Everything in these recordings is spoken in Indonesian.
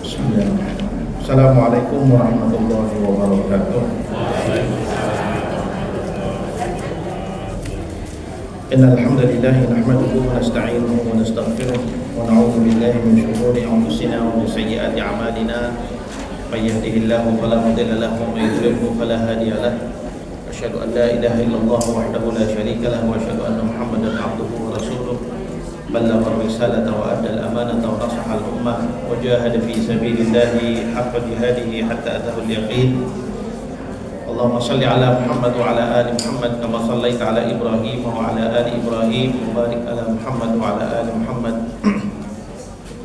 Bismillahirrahmanirrahim. Assalamualaikum warahmatullahi wabarakatuh. Innal hamdalillah nahmaduhu wa nasta'inuhu wa nastaghfiruh wa na'udzu billahi min shururi anfusina wa min sayyiati a'malina. May yahdihillahu fala mudilla lahu wa may yudlilhu fala hadiya lahu. Asyhadu an la ilaha illallah wahdahu la syarika lahu wa asyhadu anna Muhammadan 'abduhu wa rasuluh. بلغ الرسالة وأدى الأمانة ونصح الأمة وجاهد في سبيل الله حق جهاده حتى أتاه اليقين. اللهم صل على محمد وعلى آل محمد كما صليت على إبراهيم وعلى آل إبراهيم وبارك على محمد وعلى آل محمد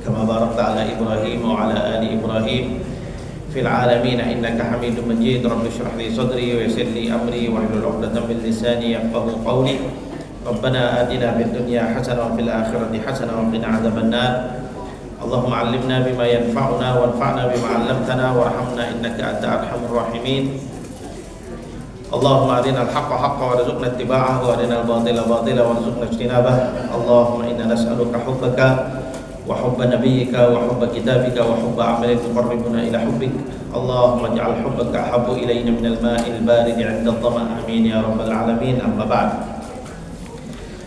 كما باركت على إبراهيم وعلى آل إبراهيم في العالمين إنك حميد مجيد. رب اشرح لي صدري ويسر لي أمري واحلل عقدة من لساني يفقهوا قولي. ربنا آتنا في الدنيا حسنة وفي الآخرة حسنة وقنا عذاب النار. اللهم علمنا بما ينفعنا وانفعنا بما علمتنا وارحمنا إنك أنت أرحم الراحمين. اللهم أرنا الحق حقا وارزقنا اتباعه وأرنا الباطل باطلا وارزقنا اجتنابه. اللهم إنا نسألك حبك وحب نبيك وحب كتابك وحب عمل تقربنا إلى حبك. اللهم اجعل حبك أحب إلينا من الماء البارد عند الظمأ. آمين يا رب العالمين. أما بعد.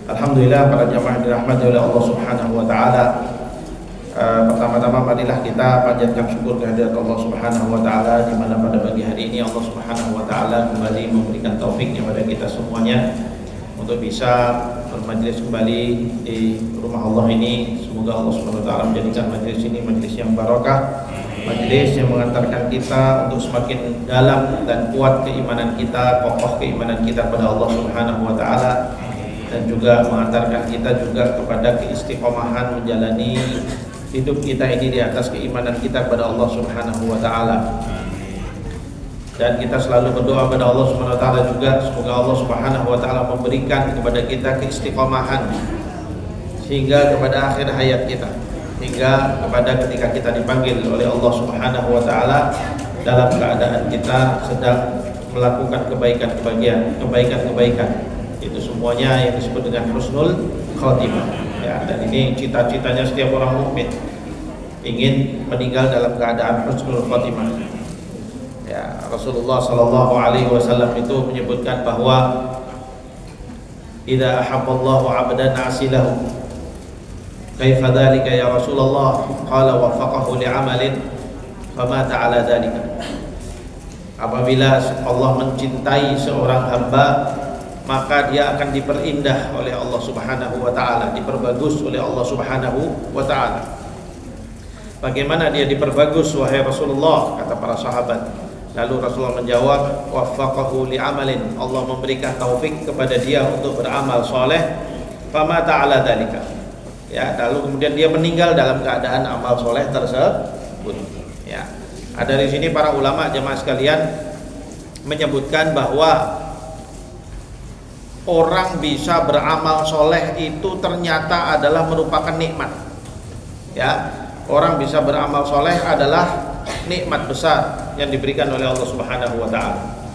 Alhamdulillah, para jamaah dirahmati oleh Allah Subhanahu wa taala. Pertama-tama marilah kita panjatkan syukur kehadirat Allah Subhanahu wa taala di mana pada pagi hari ini Allah Subhanahu wa taala kembali memberikan taufiknya kepada kita semuanya untuk bisa bermajlis kembali di rumah Allah ini. Semoga Allah Subhanahu wa taala menjadikan majlis ini majlis yang barokah, majlis yang mengantarkan kita untuk semakin dalam dan kuat keimanan kita, kokoh keimanan kita pada Allah Subhanahu wa taala, dan juga mengantarkan kita juga kepada keistiqomahan menjalani hidup kita ini di atas keimanan kita kepada Allah Subhanahu wa taala. Dan kita selalu berdoa kepada Allah Subhanahu wa taala juga semoga Allah Subhanahu wa taala memberikan kepada kita keistiqomahan sehingga kepada akhir hayat kita, hingga kepada ketika kita dipanggil oleh Allah Subhanahu wa taala dalam keadaan kita sedang melakukan kebaikan-kebaikan. Itu semuanya yang disebut dengan husnul khotimah, ya. Dan ini cita-citanya setiap orang mukmin, ingin meninggal dalam keadaan husnul khotimah, ya. Rasulullah sallallahu alaihi wasallam itu menyebutkan bahwa idza ahabballahu 'abdan asilahu. Kaifa dzalika ya Rasulullah? Qala waffaqahu li'amalin famata 'ala dzalika. Apabila Allah mencintai seorang hamba, maka dia akan diperindah oleh Allah Subhanahu wa taala, diperbagus oleh Allah Subhanahu wa taala. Bagaimana dia diperbagus wahai Rasulullah? Kata para sahabat. Lalu Rasulullah menjawab, waffaqahu li'amalin. Allah memberikan taufik kepada dia untuk beramal soleh, fama ta'ala dzalika. Ya, lalu kemudian dia meninggal dalam keadaan amal soleh tersebut. Ya. Ada di sini para ulama jemaah sekalian menyebutkan bahwa orang bisa beramal soleh itu ternyata adalah merupakan nikmat, ya. Orang bisa beramal soleh adalah nikmat besar yang diberikan oleh Allah Subhanahu wa taala.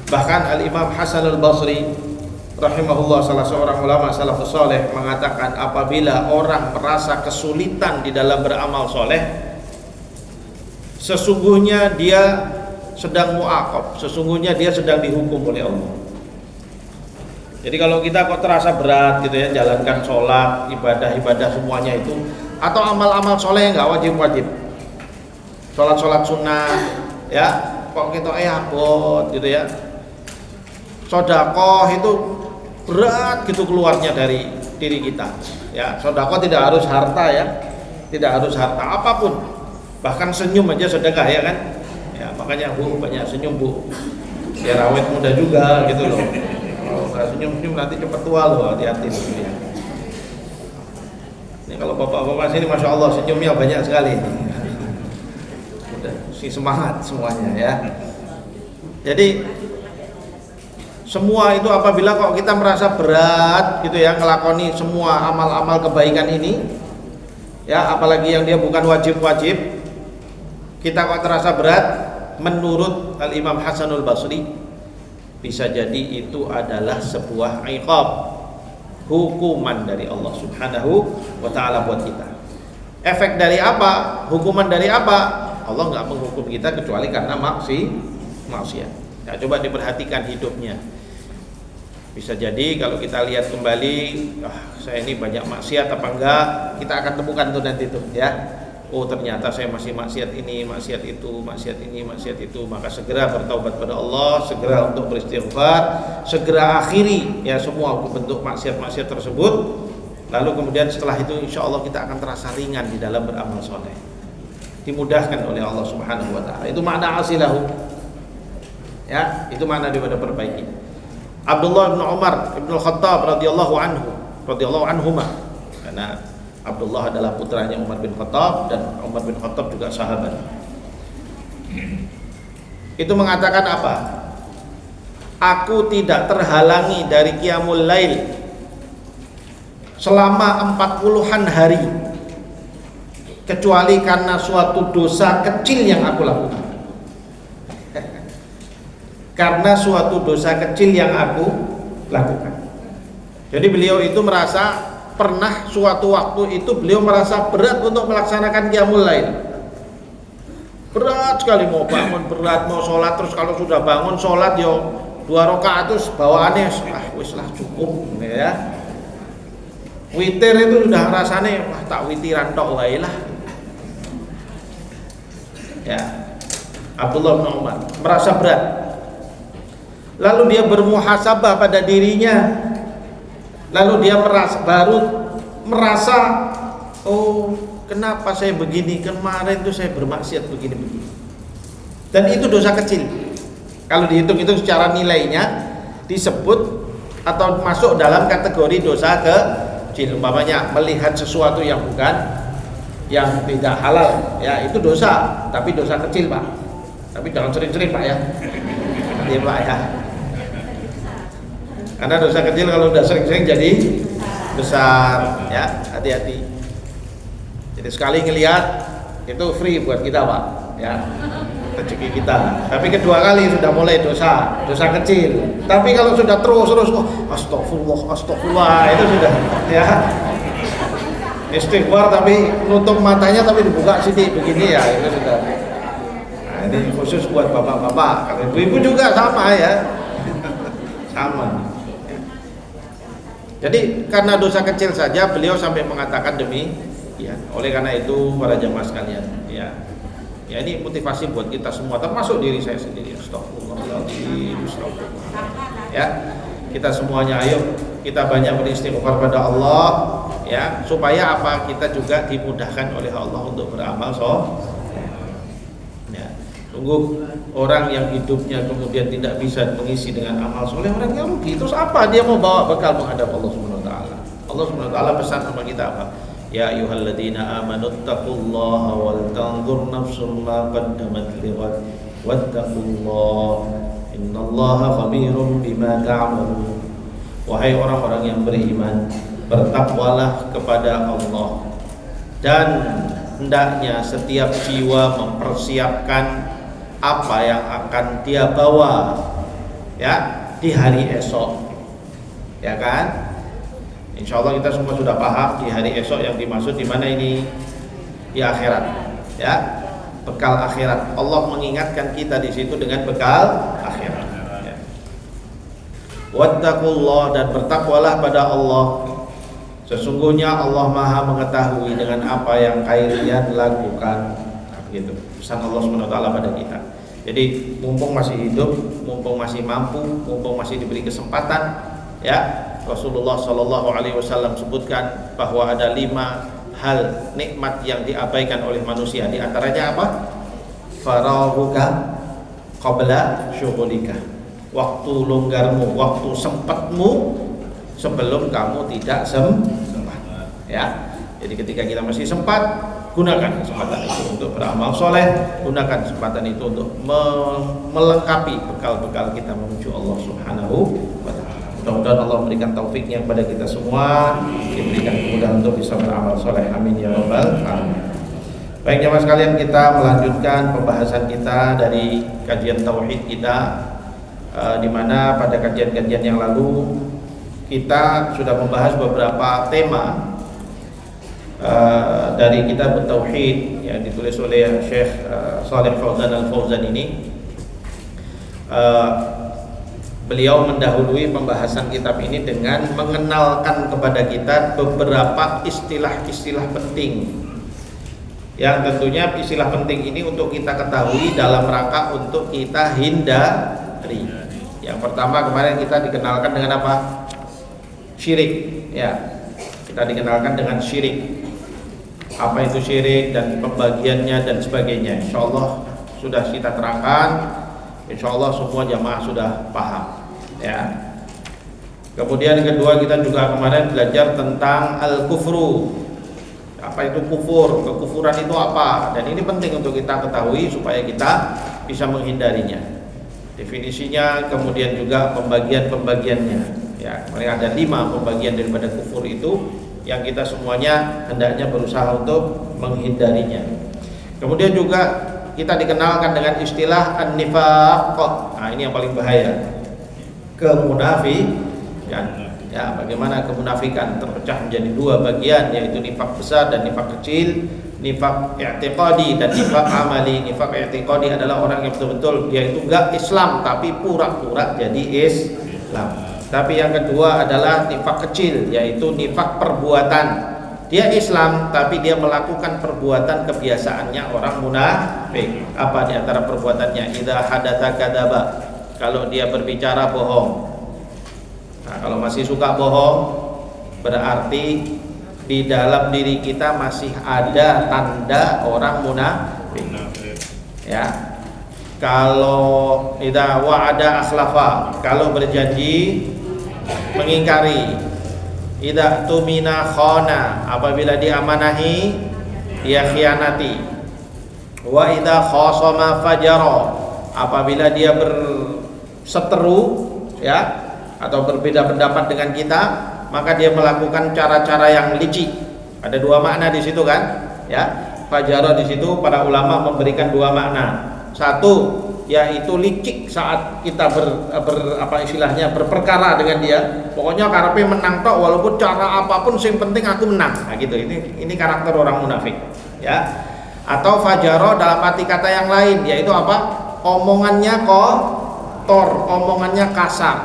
Bahkan Al-Imam Hasan Al-Basri rahimahullah, salah seorang ulama salafus soleh, mengatakan apabila orang merasa kesulitan di dalam beramal soleh, sesungguhnya dia sedang mu'aqab, sesungguhnya dia sedang dihukum oleh Allah. Jadi kalau kita kok terasa berat gitu ya, jalankan sholat, ibadah-ibadah semuanya itu, atau amal-amal soleh yang nggak wajib-wajib, sholat-sholat sunnah, ya, kok kita abot gitu ya, sodakoh itu berat gitu keluarnya dari diri kita, ya. Sodakoh tidak harus harta, ya, tidak harus harta apapun, bahkan senyum aja sedekah, ya kan, ya. Makanya Bu banyak senyum Bu, biar awet muda juga gitu loh. Kalau nggak senyum-senyum nanti cepat tua loh, hati-hati loh, ya. Ini kalau bapak-bapak sini masya Allah senyumnya banyak sekali. Udah si semangat semuanya, ya. Jadi semua itu apabila kok kita merasa berat gitu ya ngelakoni semua amal-amal kebaikan ini, ya, apalagi yang dia bukan wajib-wajib, kita kok terasa berat, menurut Al-Imam Hasanul Basri bisa jadi itu adalah sebuah iqab, hukuman dari Allah Subhanahu wa taala buat kita. Efek dari apa? Hukuman dari apa? Allah nggak menghukum kita kecuali karena maksiat. Ya, coba diperhatikan hidupnya. Bisa jadi kalau kita lihat kembali, saya ini banyak maksiat apa enggak, kita akan temukan tuh nanti tuh ya. Oh ternyata saya masih maksiat ini, maksiat itu, maksiat ini, maksiat itu. Maka segera bertaubat pada Allah, segera untuk beristighfar, segera akhiri ya semua bentuk maksiat-maksiat tersebut. Lalu kemudian setelah itu insya Allah kita akan terasa ringan di dalam beramal soleh, dimudahkan oleh Allah Subhanahu Wa Taala. Itu makna asilahu. Ya, itu makna daripada perbaiki. Abdullah bin Umar bin Khattab radhiyallahu anhuma, karena Abdullah adalah putranya Umar bin Khattab dan Umar bin Khattab juga sahabat. Itu mengatakan apa? Aku tidak terhalangi dari qiyamul lail selama 40-an hari kecuali karena suatu dosa kecil yang aku lakukan. Karena suatu dosa kecil yang aku lakukan. Jadi beliau itu merasa pernah suatu waktu itu beliau merasa berat untuk melaksanakan qiyamul lail. Berat sekali mau bangun, berat mau sholat, terus kalau sudah bangun sholat yo 2 rakaat terus bawaannya wis lah cukup ya. Witir itu sudah rasanya wah tak witiran tok wae lah. Ya. Abdullah bin Umar merasa berat. Lalu dia bermuhasabah pada dirinya. Lalu dia merasa oh kenapa saya begini, kemarin tuh saya bermaksiat begini-begini. Dan itu dosa kecil. Kalau dihitung-hitung secara nilainya disebut atau masuk dalam kategori dosa kecil. Umpamanya melihat sesuatu yang yang tidak halal, ya itu dosa, tapi dosa kecil Pak. Tapi jangan sering-sering Pak ya. Iya Pak ya. Karena dosa kecil kalau udah sering-sering jadi besar, ya hati-hati. Jadi sekali ngelihat itu free buat kita Pak, ya rezeki kita. Tapi kedua kali sudah mulai dosa kecil. Tapi kalau sudah terus, oh astagfirullah itu sudah ya istighfar tapi nutup matanya tapi dibuka sini begini ya itu sudah. Nah ini khusus buat bapak-bapak. Kalau ibu-ibu juga sama ya, sama. Jadi karena dosa kecil saja beliau sampai mengatakan ya. Oleh karena itu para jamaah sekalian, ya ini motivasi buat kita semua, termasuk diri saya sendiri. Astagfirullahaladzim. Ya, kita semuanya ayo kita banyak beristighfar pada Allah, ya supaya apa kita juga dimudahkan oleh Allah untuk beramal ya. Tunggu orang yang hidupnya kemudian tidak bisa mengisi dengan amal soleh, orang yang rugi. Terus apa dia mau bawa bekal menghadap Allah Subhanahu Wa Taala? Allah Subhanahu Wa Taala pesan sama kita apa? Ya ayyuhalladzina amanu taqullaha wal tanzur nafsum ma qaddamat lighad wattaqullaha innallaha khabirum bima ta'malun. Wahai orang-orang yang beriman, bertakwalah kepada Allah dan hendaknya setiap jiwa mempersiapkan apa yang akan dia bawa ya di hari esok, ya kan? Insya Allah kita semua sudah paham di hari esok yang dimaksud di mana ini, di akhirat, ya bekal akhirat. Allah mengingatkan kita di situ dengan bekal akhirat. Ya. Wattaqullah, dan bertakwalah pada Allah. Sesungguhnya Allah Maha mengetahui dengan apa yang kalian lakukan. Gitu. Pesan Allah SWT pada kita. Jadi mumpung masih hidup, mumpung masih mampu, mumpung masih diberi kesempatan, ya Rasulullah SAW sebutkan bahwa ada 5 hal nikmat yang diabaikan oleh manusia. Di antaranya apa? Faraghuka qabla syughulika. Waktu longgarmu, waktu sempatmu sebelum kamu tidak sempat. Ya. Jadi ketika kita masih sempat, gunakan kesempatan itu untuk beramal soleh, gunakan kesempatan itu untuk melengkapi bekal-bekal kita menuju Allah Subhanahu wa Ta'ala. Mudah-mudahan Allah memberikan taufiknya kepada kita semua, diberikan kemudahan untuk bisa beramal soleh. Amin ya rabbal alamin. Baik jemaah sekalian, kita melanjutkan pembahasan kita dari kajian tauhid kita, di mana pada kajian-kajian yang lalu kita sudah membahas beberapa tema dari kitab Tauhid yang ditulis oleh Syekh Shalih Fauzan Al-Fauzan ini. Beliau mendahului pembahasan kitab ini dengan mengenalkan kepada kita beberapa istilah-istilah penting, yang tentunya istilah penting ini untuk kita ketahui dalam rangka untuk kita hindari. Yang pertama kemarin kita dikenalkan dengan apa? Syirik, ya. Kita dikenalkan dengan syirik. Apa itu syirik dan pembagiannya dan sebagainya. Insyaallah sudah kita terangkan. Insyaallah semua jamaah sudah paham, ya. Kemudian yang kedua, kita juga kemarin belajar tentang al-kufru. Apa itu kufur? Kekufuran itu apa? Dan ini penting untuk kita ketahui supaya kita bisa menghindarinya. Definisinya, kemudian juga pembagian-pembagiannya. Ya, kemarin ada 5 pembagian daripada kufur itu yang kita semuanya hendaknya berusaha untuk menghindarinya. Kemudian juga kita dikenalkan dengan istilah an-nifaq. Nah, ini yang paling bahaya. Kemunafikan. Ya, bagaimana kemunafikan terpecah menjadi 2 bagian, yaitu nifaq besar dan nifaq kecil. Nifaq i'tiqadi dan nifaq amali. Nifaq i'tiqadi adalah orang yang betul-betul dia itu enggak Islam tapi pura-pura jadi Islam. Tapi yang kedua adalah nifaq kecil, yaitu nifaq perbuatan. Dia Islam tapi dia melakukan perbuatan kebiasaannya orang munafik. Apa di antara perbuatannya? Idza hadatsa kadzaba. Kalau dia berbicara bohong. Nah, kalau masih suka bohong, berarti di dalam diri kita masih ada tanda orang munafik. Ya. Kalau idza wa'ada akhlafa, kalau berjanji mengingkari. Idza tumina khana, apabila diamanahi dia khianati. Wa idza khasama fajara, apabila dia berseteru, ya, atau berbeda pendapat dengan kita, maka dia melakukan cara-cara yang licik. Ada 2 makna di situ kan? Ya, fajara di situ para ulama memberikan 2 makna. Satu, yaitu licik saat kita berperkara dengan dia. Pokoknya karepe menang tok walaupun cara apapun, yang penting aku menang. Nah, gitu. Ini karakter orang munafik, ya. Atau fajara dalam arti kata yang lain, yaitu apa? Omongannya kotor, omongannya kasar.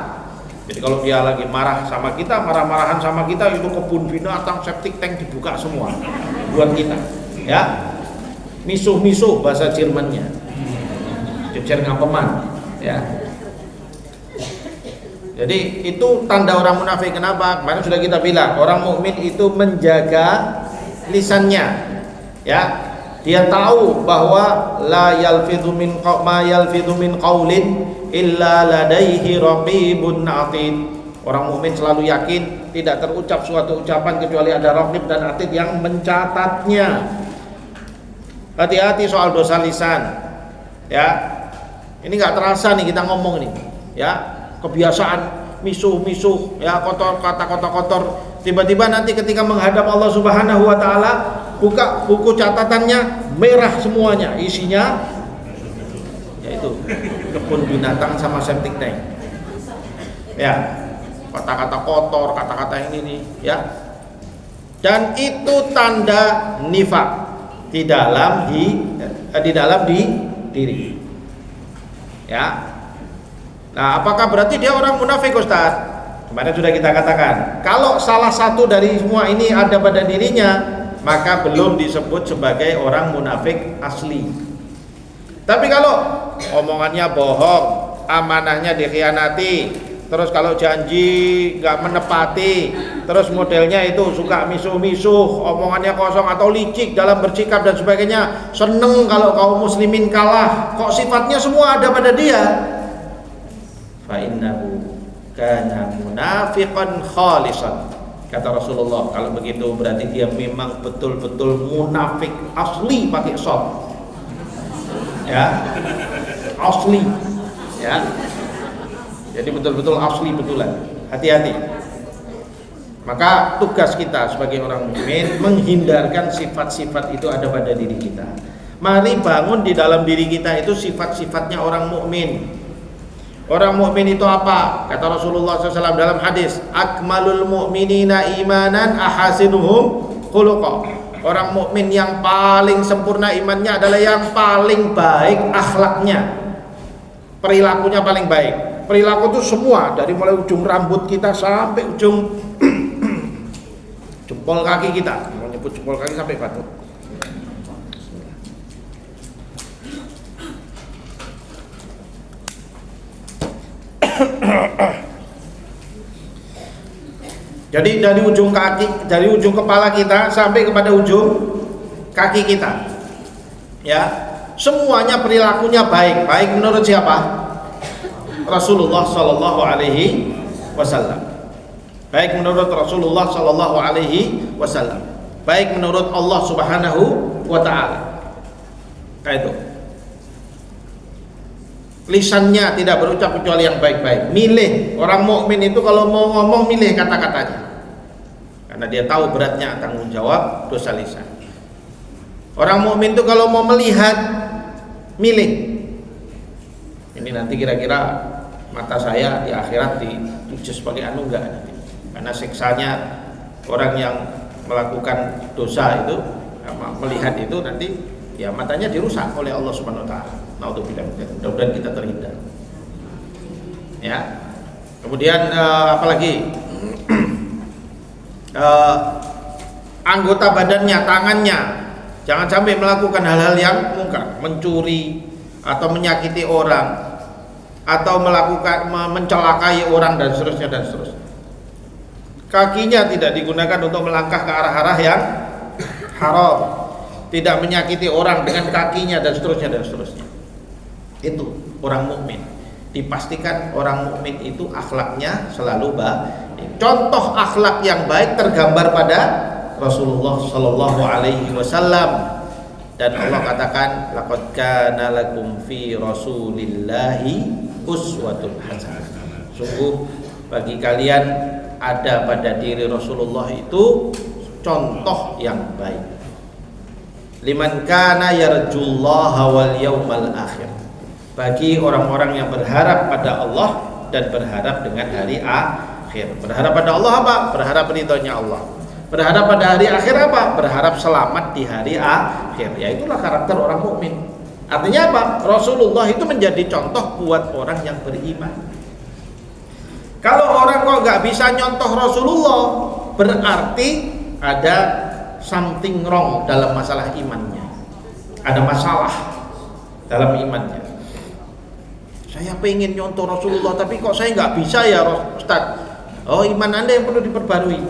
Jadi kalau dia lagi marah sama kita, marah-marahan sama kita, itu kebun binatang, septic tank dibuka semua buat kita, ya. Misuh-misuh bahasa Jermannya, jejer ngapeman, ya. Jadi itu tanda orang munafik. Kenapa? Kemarin sudah kita bilang, orang mukmin itu menjaga lisannya, ya. Dia tahu bahwa la yalfidhu min qaulin illa ladaihi raqibun atid. Orang mukmin selalu yakin tidak terucap suatu ucapan kecuali ada raqib dan atid yang mencatatnya. Hati-hati soal dosa lisan, ya. Ini nggak terasa nih kita ngomong nih, ya. Kebiasaan misuh-misuh, ya, kotor, kata kotor-kotor. Tiba-tiba nanti ketika menghadap Allah Subhanahu wa taala, buka buku catatannya merah semuanya, isinya yaitu kebun binatang sama septic tank. Ya. Kata-kata kotor, kata-kata ini nih, ya. Dan itu tanda nifak di dalam diri. Ya. Nah, apakah berarti dia orang munafik, Ustaz? Kemarin sudah kita katakan, kalau salah satu dari semua ini ada pada dirinya, maka belum disebut sebagai orang munafik asli. Tapi kalau omongannya bohong, amanahnya dikhianati, terus kalau janji nggak menepati, terus modelnya itu suka misuh-misuh, omongannya kosong atau licik dalam bersikap dan sebagainya, seneng kalau kaum muslimin kalah, kok sifatnya semua ada pada dia, fa innahu kana munafiqan khalisan. Kata Rasulullah, kalau begitu berarti dia memang betul-betul munafik asli pakai shot. Ya. Asli. Ya. Jadi betul-betul asli betulan. Hati-hati. Maka tugas kita sebagai orang mukmin menghindarkan sifat-sifat itu ada pada diri kita. Mari bangun di dalam diri kita itu sifat-sifatnya orang mukmin. Orang mukmin itu apa? Kata Rasulullah SAW dalam hadis, akmalul mu'minina imanan ahasinuhum khuluqa. Orang mukmin yang paling sempurna imannya adalah yang paling baik akhlaknya, perilakunya paling baik. Perilaku itu semua, dari mulai ujung rambut kita sampai ujung jempol kaki kita, mau nyebut jempol kaki sampai batu. Jadi dari ujung kaki, dari ujung kepala kita sampai kepada ujung kaki kita, ya, semuanya perilakunya baik. Baik menurut siapa? Rasulullah Sallallahu Alaihi Wasallam. Baik menurut Rasulullah Sallallahu Alaihi Wasallam. Baik menurut Allah Subhanahu Wa Taala. Kayak itu. Lisannya tidak berucap kecuali yang baik-baik. Milih, orang mukmin itu kalau mau ngomong milih kata-katanya, karena dia tahu beratnya tanggung jawab dosa lisan. Orang mukmin itu kalau mau melihat milih. Ini nanti kira-kira mata saya di akhirat diuji sebagai anu enggak nanti. Karena siksanya orang yang melakukan dosa itu melihat itu nanti ya matanya dirusak oleh Allah Subhanahu Wa Taala. Mudah-mudahan kita terhindar. Ya. Kemudian apalagi anggota badannya, tangannya, jangan sampai melakukan hal-hal yang mungkar, mencuri atau menyakiti orang atau melakukan mencelakai orang dan seterusnya dan seterusnya. Kakinya tidak digunakan untuk melangkah ke arah-arah yang haram, tidak menyakiti orang dengan kakinya dan seterusnya dan seterusnya. Itu orang mukmin. Dipastikan orang mukmin itu akhlaknya selalu baik. Contoh akhlak yang baik tergambar pada Rasulullah Sallallahu Alaihi Wasallam. Dan Allah katakan, laqad kana lakum fi Rasulillahi uswatun hasanah. Sungguh bagi kalian ada pada diri Rasulullah itu contoh yang baik. Liman kana yarjullaha wal yawmal akhir. Bagi orang-orang yang berharap pada Allah dan berharap dengan hari akhir. Berharap pada Allah apa? Berharap ridhonya Allah. Berharap pada hari akhir apa? Berharap selamat di hari akhir. Ya itulah karakter orang mukmin. Artinya apa? Rasulullah itu menjadi contoh buat orang yang beriman. Kalau orang kok nggak bisa nyontoh Rasulullah, berarti ada something wrong dalam masalah imannya. Ada masalah dalam imannya. Saya pengen nyontoh Rasulullah, tapi kok saya nggak bisa ya Ustaz. Oh, iman Anda yang perlu diperbarui.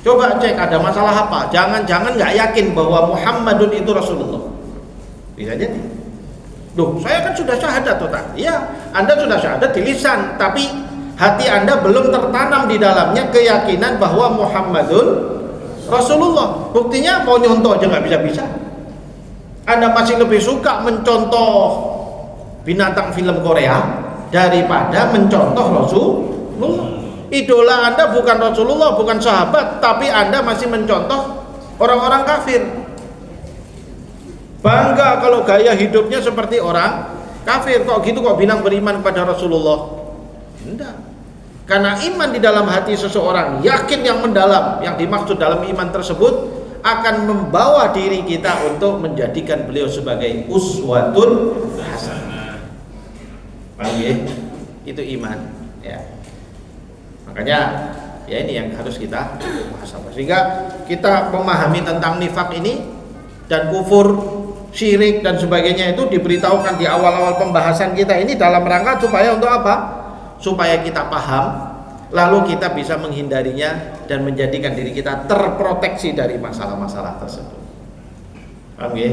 Coba cek ada masalah apa. Jangan-jangan nggak yakin bahwa Muhammadun itu Rasulullah. Bisa jadi. Loh, saya kan sudah syahadat total. Iya, Anda sudah syahadat di lisan, tapi hati Anda belum tertanam di dalamnya keyakinan bahwa Muhammadun Rasulullah. Buktinya mau nyontoh aja nggak bisa-bisa. Anda masih lebih suka mencontoh binatang film Korea daripada mencontoh Rasulullah. Idola Anda bukan Rasulullah, bukan sahabat, tapi Anda masih mencontoh orang-orang kafir. Bangga kalau gaya hidupnya seperti orang kafir. Kok gitu kok bilang beriman kepada Rasulullah? Tidak. Karena iman di dalam hati seseorang, yakin yang mendalam, yang dimaksud dalam iman tersebut akan membawa diri kita untuk menjadikan beliau sebagai uswatun hasanah. Paham ya? Itu iman ya. Makanya ya ini yang harus kita pahami, sehingga kita memahami tentang nifak ini dan kufur, syirik dan sebagainya itu diberitahukan di awal-awal pembahasan kita ini dalam rangka supaya untuk apa? Supaya kita paham, lalu kita bisa menghindarinya dan menjadikan diri kita terproteksi dari masalah-masalah tersebut. Paham ya?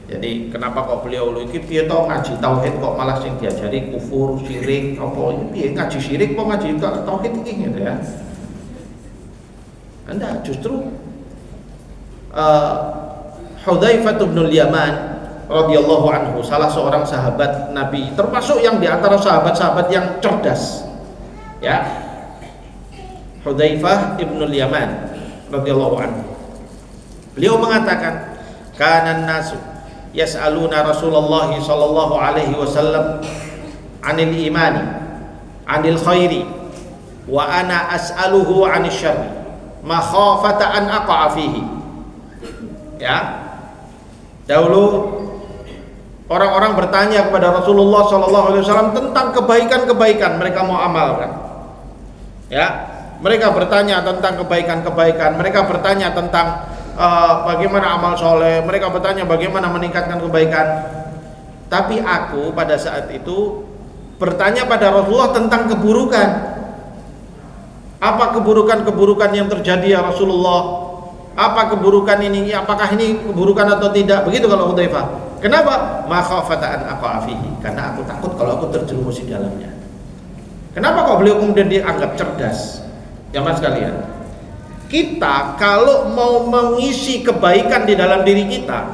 Jadi kenapa kok beliau iki piye to ngaji tauhid kok malah sing diajari kufur, syirik, apa iki piye ngaji syirik kok ngaji tauhid iki gitu ya. Anda justru Hudzaifah bin Yaman radhiyallahu anhu, salah seorang sahabat Nabi, termasuk yang di antara sahabat-sahabat yang cerdas. Ya. Hudzaifah bin Yaman radhiyallahu anhu. Beliau mengatakan, "Kanan nasu yas'aluna Rasulullah sallallahu alaihi wasallam 'anil imani, 'anil khairi, wa ana as'aluhu 'anil syarri, makhafata an aqa'a fihi. Ya. Dahulu orang-orang bertanya kepada Rasulullah SAW tentang kebaikan-kebaikan mereka mau amalkan. Ya, mereka bertanya tentang kebaikan-kebaikan, mereka bertanya tentang bagaimana amal soleh, mereka bertanya bagaimana meningkatkan kebaikan. Tapi aku pada saat itu bertanya pada Rasulullah tentang keburukan. Apa keburukan-keburukan yang terjadi ya Rasulullah? Apa keburukan ini? Apakah ini keburukan atau tidak? Begitu kalau Hudzaifah. Kenapa? Makhafata an aqa'a fihi. Karena aku takut kalau aku terjerumus di dalamnya. Kenapa kok beliau kemudian dianggap cerdas? Jamaah sekalian, kita kalau mau mengisi kebaikan di dalam diri kita,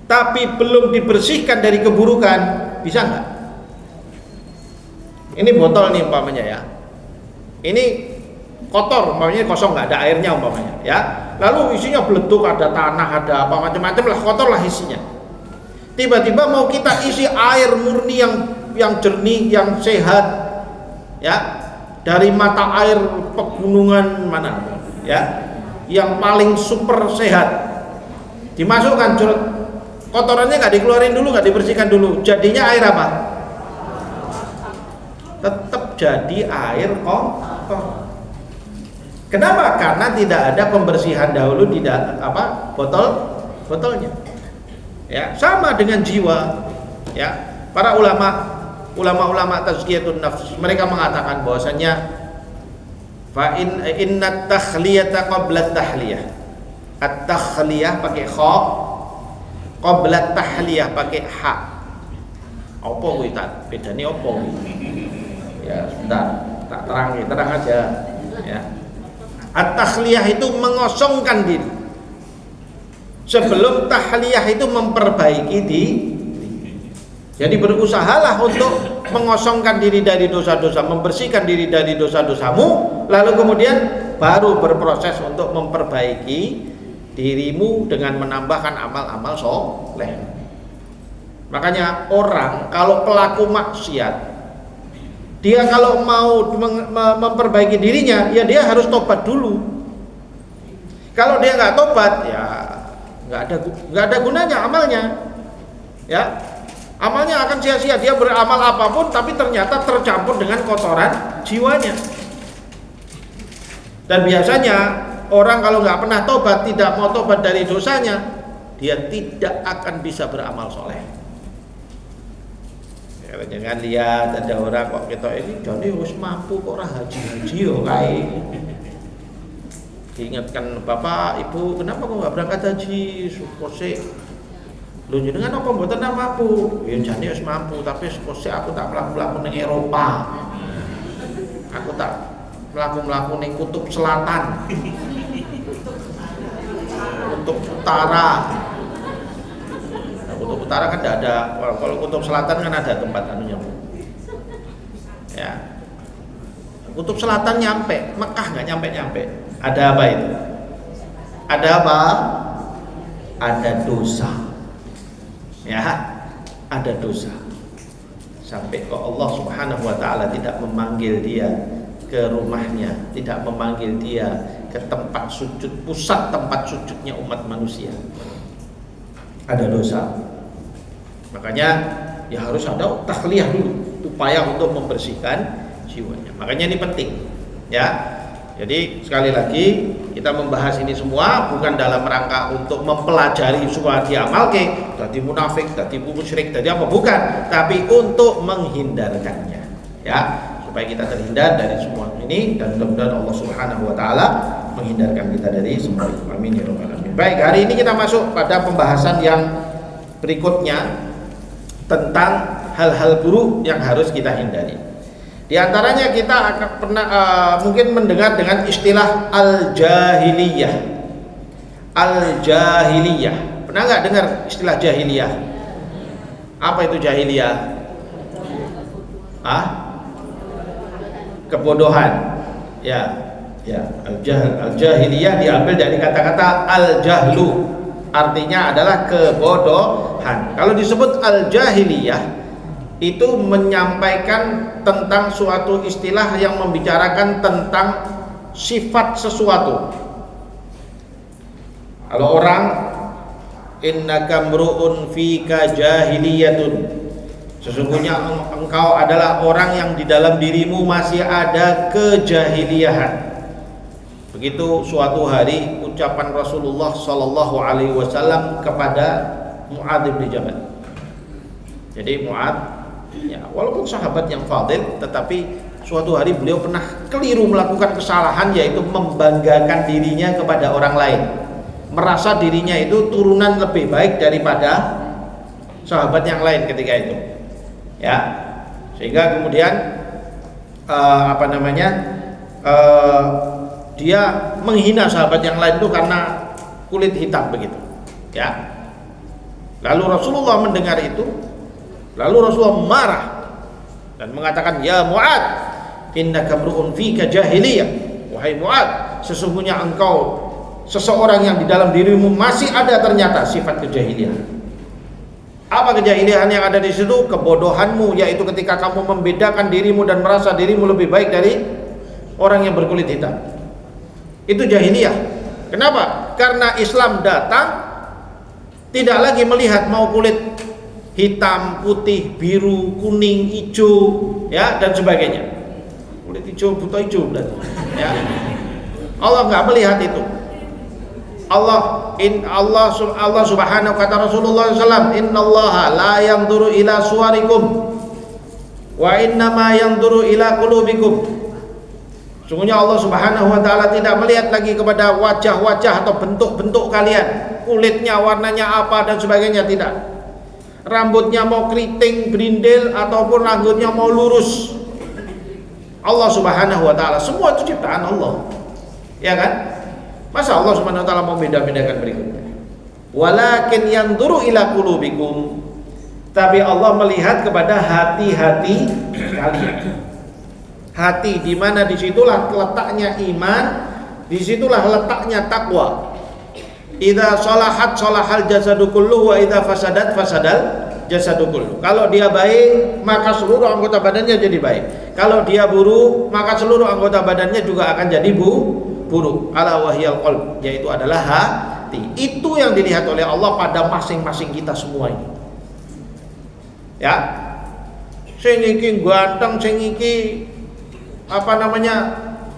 tapi belum dibersihkan dari keburukan, bisa nggak? Ini botol nih umpamanya ya. Ini kotor, umpamanya kosong, nggak ada airnya umpamanya ya. Lalu isinya beleduk, ada tanah, ada apa macam-macam lah, kotor lah isinya. Tiba-tiba mau kita isi air murni yang jernih, yang sehat, ya, dari mata air pegunungan mana, ya, yang paling super sehat, dimasukkan curut, kotorannya nggak dikeluarin dulu, nggak dibersihkan dulu, jadinya air apa? Tetap jadi air kotor. Kenapa? Karena tidak ada pembersihan dahulu di botolnya. Ya, sama dengan jiwa. Ya, para ulama tazkiyatun nafs, mereka mengatakan bahwasanya fa inna takhliyata qabla tahliyah. At-takhliyah pakai kha, qabla tahliyah pakai ha. Apa kuwi ta? Bedane apa kuwi? Ya, sebentar, tak terang aja, ya. At-takhliyah itu mengosongkan diri. Sebelum tahliyah itu memperbaiki diri. Jadi berusahalah untuk mengosongkan diri dari dosa-dosa, membersihkan diri dari dosa-dosamu, lalu kemudian baru berproses untuk memperbaiki dirimu dengan menambahkan amal-amal soleh. Makanya orang kalau pelaku maksiat, dia kalau mau memperbaiki dirinya, ya dia harus tobat dulu. Kalau dia nggak tobat, ya nggak ada gunanya amalnya, ya. Amalnya akan sia-sia. Dia beramal apapun tapi ternyata tercampur dengan kotoran jiwanya. Dan biasanya orang kalau nggak pernah tobat, tidak mau tobat dari dosanya, dia tidak akan bisa beramal soleh. Ya, jangan lihat ada orang kok kita ini jadi harus mampu kok ora haji yo kae. Diingatkan bapak ibu, kenapa kok nggak berangkat haji? Supose lho jenengan apa mboten mampu? Ya jane wis mampu, tapi supose aku tak mlaku-mlaku ning Eropa. Aku tak mlaku-mlaku ning kutub selatan. Kutub utara. Nah, kutub utara kan tidak ada, kalau kutub selatan kan ada tempat anunya. Ya. Kutub selatan nyampe, Mekah nggak nyampe-nyampe. Ada apa itu? Ada apa? Ada dosa. Ya, ada dosa. Sampai kok Allah Subhanahu wa taala tidak memanggil dia ke rumahnya, tidak memanggil dia ke tempat sujud, pusat tempat sujudnya umat manusia. Ada dosa. Makanya ya harus ada takhliyah dulu, upaya untuk membersihkan jiwanya. Makanya ini penting, ya. Jadi sekali lagi kita membahas ini semua bukan dalam rangka untuk mempelajari supaya dia amalke, jadi munafik, jadi musyrik, jadi apa, bukan, tapi untuk menghindarkannya, ya, supaya kita terhindar dari semua ini dan mudah-mudahan Allah Subhanahu wa taala menghindarkan kita dari semua itu. Amin ya rabbal alamin. Baik, hari ini kita masuk pada pembahasan yang berikutnya tentang hal-hal buruk yang harus kita hindari. Di antaranya kita akan pernah mungkin mendengar dengan istilah al-jahiliyah. Al-jahiliyah. Pernah nggak dengar istilah jahiliyah? Apa itu jahiliyah? Kebodohan. Ya. Al-jahiliyah diambil dari kata-kata al-jahlu. Artinya adalah kebodohan. Kalau disebut al-jahiliyah itu menyampaikan tentang suatu istilah yang membicarakan tentang sifat sesuatu. Kalau orang innaka mru'un fika jahiliyatun. Sesungguhnya engkau adalah orang yang di dalam dirimu masih ada kejahiliahan. Begitu suatu hari ucapan Rasulullah sallallahu alaihi wasallam kepada Mu'adz bin Jabal. Jadi Mu'adz, ya, walaupun sahabat yang fadil, tetapi suatu hari beliau pernah keliru melakukan kesalahan, yaitu membanggakan dirinya kepada orang lain, merasa dirinya itu turunan lebih baik daripada sahabat yang lain ketika itu, ya, sehingga kemudian dia menghina sahabat yang lain itu karena kulit hitam begitu, ya. Lalu Rasulullah mendengar itu, lalu Rasulullah marah dan mengatakan, ya Mu'adz, innaka mru'un fika jahiliyah. Wahai Mu'adz, sesungguhnya engkau seseorang yang di dalam dirimu masih ada ternyata sifat kejahilian. Apa kejahilian yang ada di situ? Kebodohanmu, yaitu ketika kamu membedakan dirimu dan merasa dirimu lebih baik dari orang yang berkulit hitam. Itu jahiliyah. Kenapa? Karena Islam datang tidak lagi melihat mau kulit hitam, putih, biru, kuning, hijau, ya, dan sebagainya. Kulit hijau, buta hijau, ya. Allah nggak melihat itu. Allah subhanahu, kata Rasulullah SAW, innallaha la yanzuru ila suwarikum wa innama yanzuru ila qulubikum. Sungguhnya Allah subhanahu wa ta'ala tidak melihat lagi kepada wajah-wajah atau bentuk-bentuk kalian, kulitnya, warnanya apa dan sebagainya, tidak. Rambutnya mau keriting, berindil, ataupun rambutnya mau lurus, Allah subhanahu wa ta'ala, semua itu ciptaan Allah, ya kan? Masa Allah subhanahu wa ta'ala mau beda-bedakan berikutnya? Walakin yanzuru ila qulubikum, tapi Allah melihat kepada hati-hati kalian. Hati, di mana disitulah letaknya iman, disitulah letaknya takwa. Idza shalahat shalahal jasadu kulluhu wa idza fasadat fasadal jasadu kulluhu. Kalau dia baik, maka seluruh anggota badannya jadi baik. Kalau dia buruk, maka seluruh anggota badannya juga akan jadi buruk. Ala wahyal qalb, yaitu adalah hati. Itu yang dilihat oleh Allah pada masing-masing kita semua ini. Ya. Sing iki ganteng, sing iki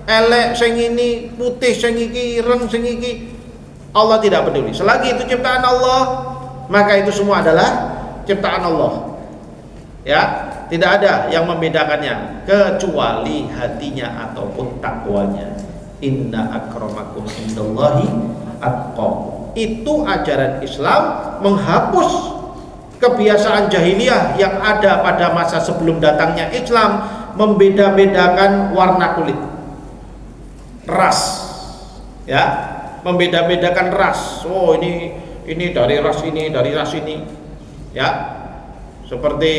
elek, sing ini putih, sing iki ireng, sing iki, Allah tidak peduli. Selagi itu ciptaan Allah, maka itu semua adalah ciptaan Allah, ya. Tidak ada yang membedakannya kecuali hatinya ataupun takwanya. Inna akramakum indallahi atqakum. Itu ajaran Islam menghapus kebiasaan jahiliyah yang ada pada masa sebelum datangnya Islam, membeda-bedakan warna kulit, ras, ya, membeda-bedakan ras. Oh, ini dari ras ini, dari ras ini, ya. Seperti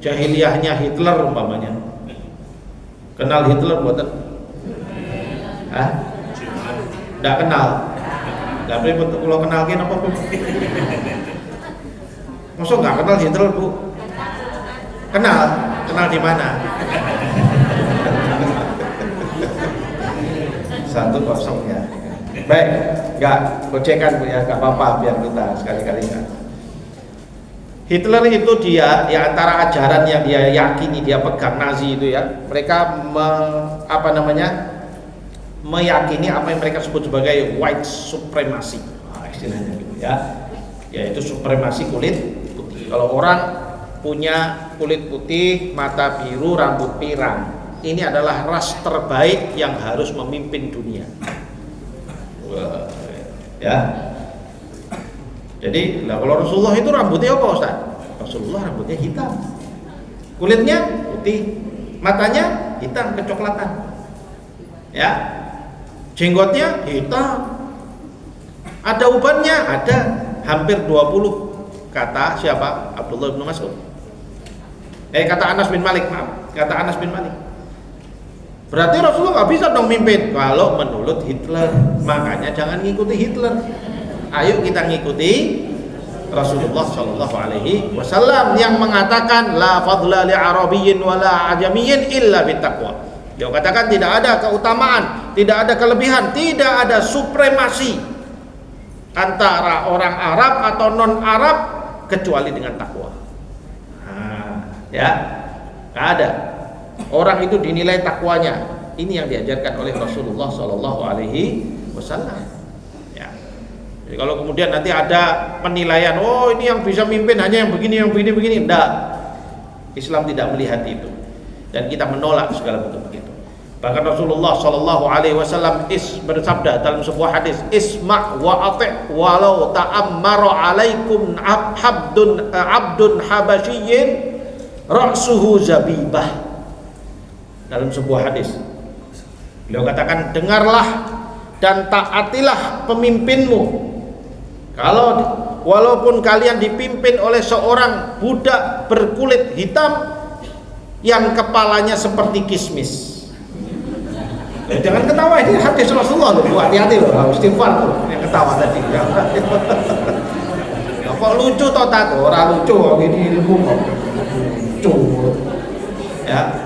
jahiliyahnya Hitler umpamanya. Kenal Hitler buatan? Hah? Nggak kenal. Tapi bentuk kalau kenalin apa pun. Masa nggak kenal Hitler, Bu? Kenal di mana? 1-0 ya. Baik, nggak gocekan, Bu, ya, nggak apa-apa, biar kita sekali-kali kan. Hitler itu dia, ya, antara ajaran yang dia yakini, dia pegang, Nazi itu, ya, mereka meyakini apa yang mereka sebut sebagai white supremacy, istilahnya gitu, ya, yaitu supremasi kulit putih. Kalau orang punya kulit putih, mata biru, rambut pirang, ini adalah ras terbaik yang harus memimpin dunia. Ya. Jadi, kalau Rasulullah itu rambutnya apa, Ustaz? Rasulullah rambutnya hitam, kulitnya putih, matanya hitam kecoklatan, ya, jenggotnya hitam, ada ubannya, ada hampir 20, kata siapa? Abdullah bin Mas'ud. Kata Anas bin Malik, maaf, kata Anas bin Malik. Berarti Rasulullah nggak bisa dong mimpin kalau menurut Hitler. Makanya jangan ngikuti Hitler. Ayo kita ngikuti Rasulullah Shallallahu Alaihi Wasallam yang mengatakan la fadla li arabiyyin wala ajamiyyin illa bittaqwa. Dia katakan tidak ada keutamaan, tidak ada kelebihan, tidak ada supremasi antara orang Arab atau non Arab kecuali dengan takwa. Ya, nggak ada. Orang itu dinilai takwanya. Ini yang diajarkan oleh Rasulullah Shallallahu Alaihi Wasallam. Ya. Jadi kalau kemudian nanti ada penilaian, oh ini yang bisa mimpin hanya yang begini, enggak. Islam tidak melihat itu, dan kita menolak segala bentuk begitu. Bahkan Rasulullah Shallallahu Alaihi Wasallam bersabda dalam sebuah hadis, Isma' wa ati' walau ta'ammara alaikum abdun habasyiyin ra'suhu zabibah. Dalam sebuah hadis beliau katakan, dengarlah dan taatilah pemimpinmu walaupun kalian dipimpin oleh seorang budak berkulit hitam yang kepalanya seperti kismis. Jangan ketawa, ini hadis Rasulullah loh, hati-hati loh, istighfar tuh yang ketawa tadi. Kok lucu toh tak? Orang lucu ini ilmu kok lucu. Ya.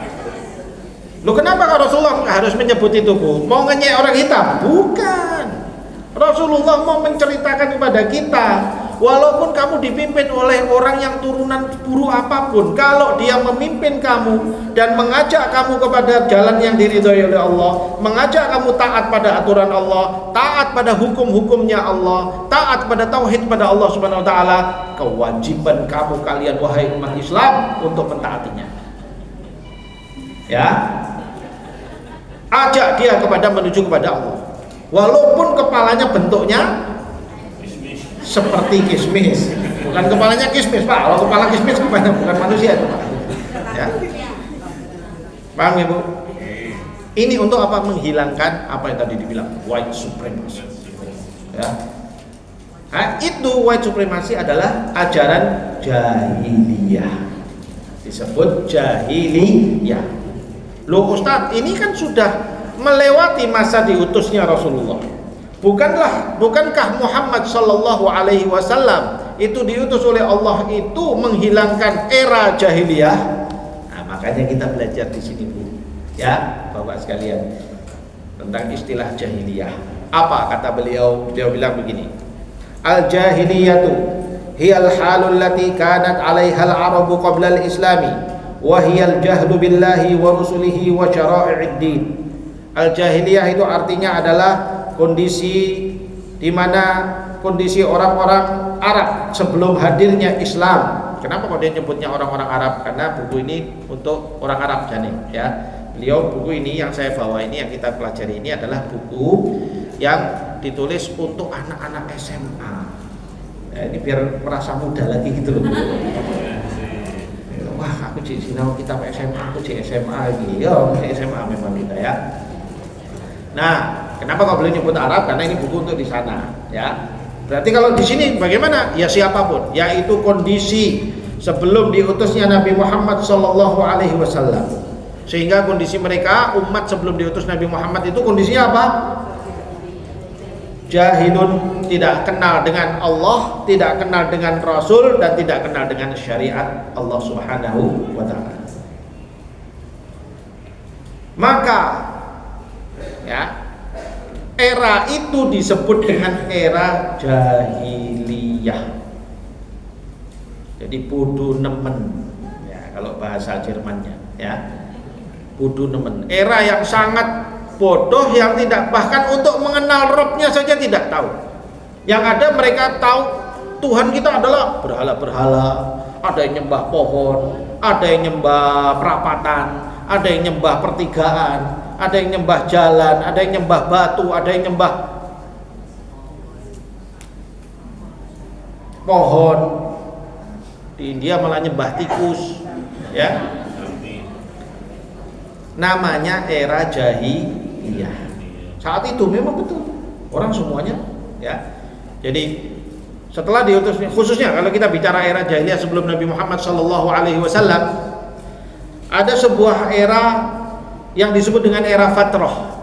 Loh kenapa kalau Rasulullah harus menyebut itu, Bu? Mau ngenyek orang hitam? Bukan. Rasulullah mau menceritakan kepada kita, walaupun kamu dipimpin oleh orang yang turunan buruk apapun, kalau dia memimpin kamu dan mengajak kamu kepada jalan yang diridhoi oleh Allah, mengajak kamu taat pada aturan Allah, taat pada hukum-hukumnya Allah, taat pada tauhid pada Allah Subhanahu wa taala, kewajiban kalian wahai umat Islam untuk mentaatinya. Ya, ajak dia menuju kepada Allah, walaupun kepalanya bentuknya seperti kismis. Bukan kepalanya kismis, Pak. Kalau kepala kismis bukan manusia itu, Pak. Ya. Paham ya, Bu? Ini untuk apa? Menghilangkan apa yang tadi dibilang white supremacy. Ya. Nah, itu white supremacy adalah ajaran jahiliyah. Disebut jahiliyah. Loh Ustaz, ini kan sudah melewati masa diutusnya Rasulullah. Bukankah Muhammad Sallallahu Alaihi Wasallam itu diutus oleh Allah itu menghilangkan era jahiliyah? Nah, makanya kita belajar di sini, Bu. Ya, Bapak sekalian, tentang istilah jahiliyah. Apa kata beliau? Beliau bilang begini. Al-jahiliyatu hiyal halul lati kanat 'alaiha al-'arabu qabla al-islami wa hiyal jahlu billahi wa rusulihi wa syara'i'id din. Al-jahiliyah itu artinya adalah kondisi di mana kondisi orang-orang Arab sebelum hadirnya Islam. Kenapa kok dia nyebutnya orang-orang Arab? Karena buku ini untuk orang Arab Janim, ya. Buku ini yang saya bawa ini, yang kita pelajari ini adalah buku yang ditulis untuk anak-anak SMA. Ya, ini biar merasa muda lagi gitu loh. Wah, aku sinau kitab SMA, aku SMA lagi. Yo, SMA memang kita ya. Nah, kenapa kok boleh nyebut Arab? Karena ini buku untuk di sana, ya. Berarti kalau di sini bagaimana? Ya siapapun, yaitu kondisi sebelum diutusnya Nabi Muhammad Sallallahu Alaihi Wasallam. Sehingga kondisi mereka umat sebelum diutus Nabi Muhammad itu kondisinya apa? Jahilun, tidak kenal dengan Allah, tidak kenal dengan Rasul, dan tidak kenal dengan syariat Allah Subhanahu wa ta'ala. Maka ya, era itu disebut dengan era jahiliyah. Jadi bodoh nemen, ya, kalau bahasa Jermannya, ya, bodoh nemen. Era yang sangat bodoh, yang tidak, bahkan untuk mengenal Robnya saja tidak tahu. Yang ada mereka tahu Tuhan kita adalah berhala-berhala, ada yang nyembah pohon, ada yang nyembah perapatan, ada yang nyembah pertigaan, ada yang nyembah jalan, ada yang nyembah batu, ada yang nyembah pohon. Di India malah nyembah tikus, ya. Namanya era jahiliyah. Saat itu memang betul orang semuanya, ya. Jadi setelah diutus, khususnya kalau kita bicara era jahiliyah sebelum Nabi Muhammad SAW, ada sebuah era yang disebut dengan era fatrah.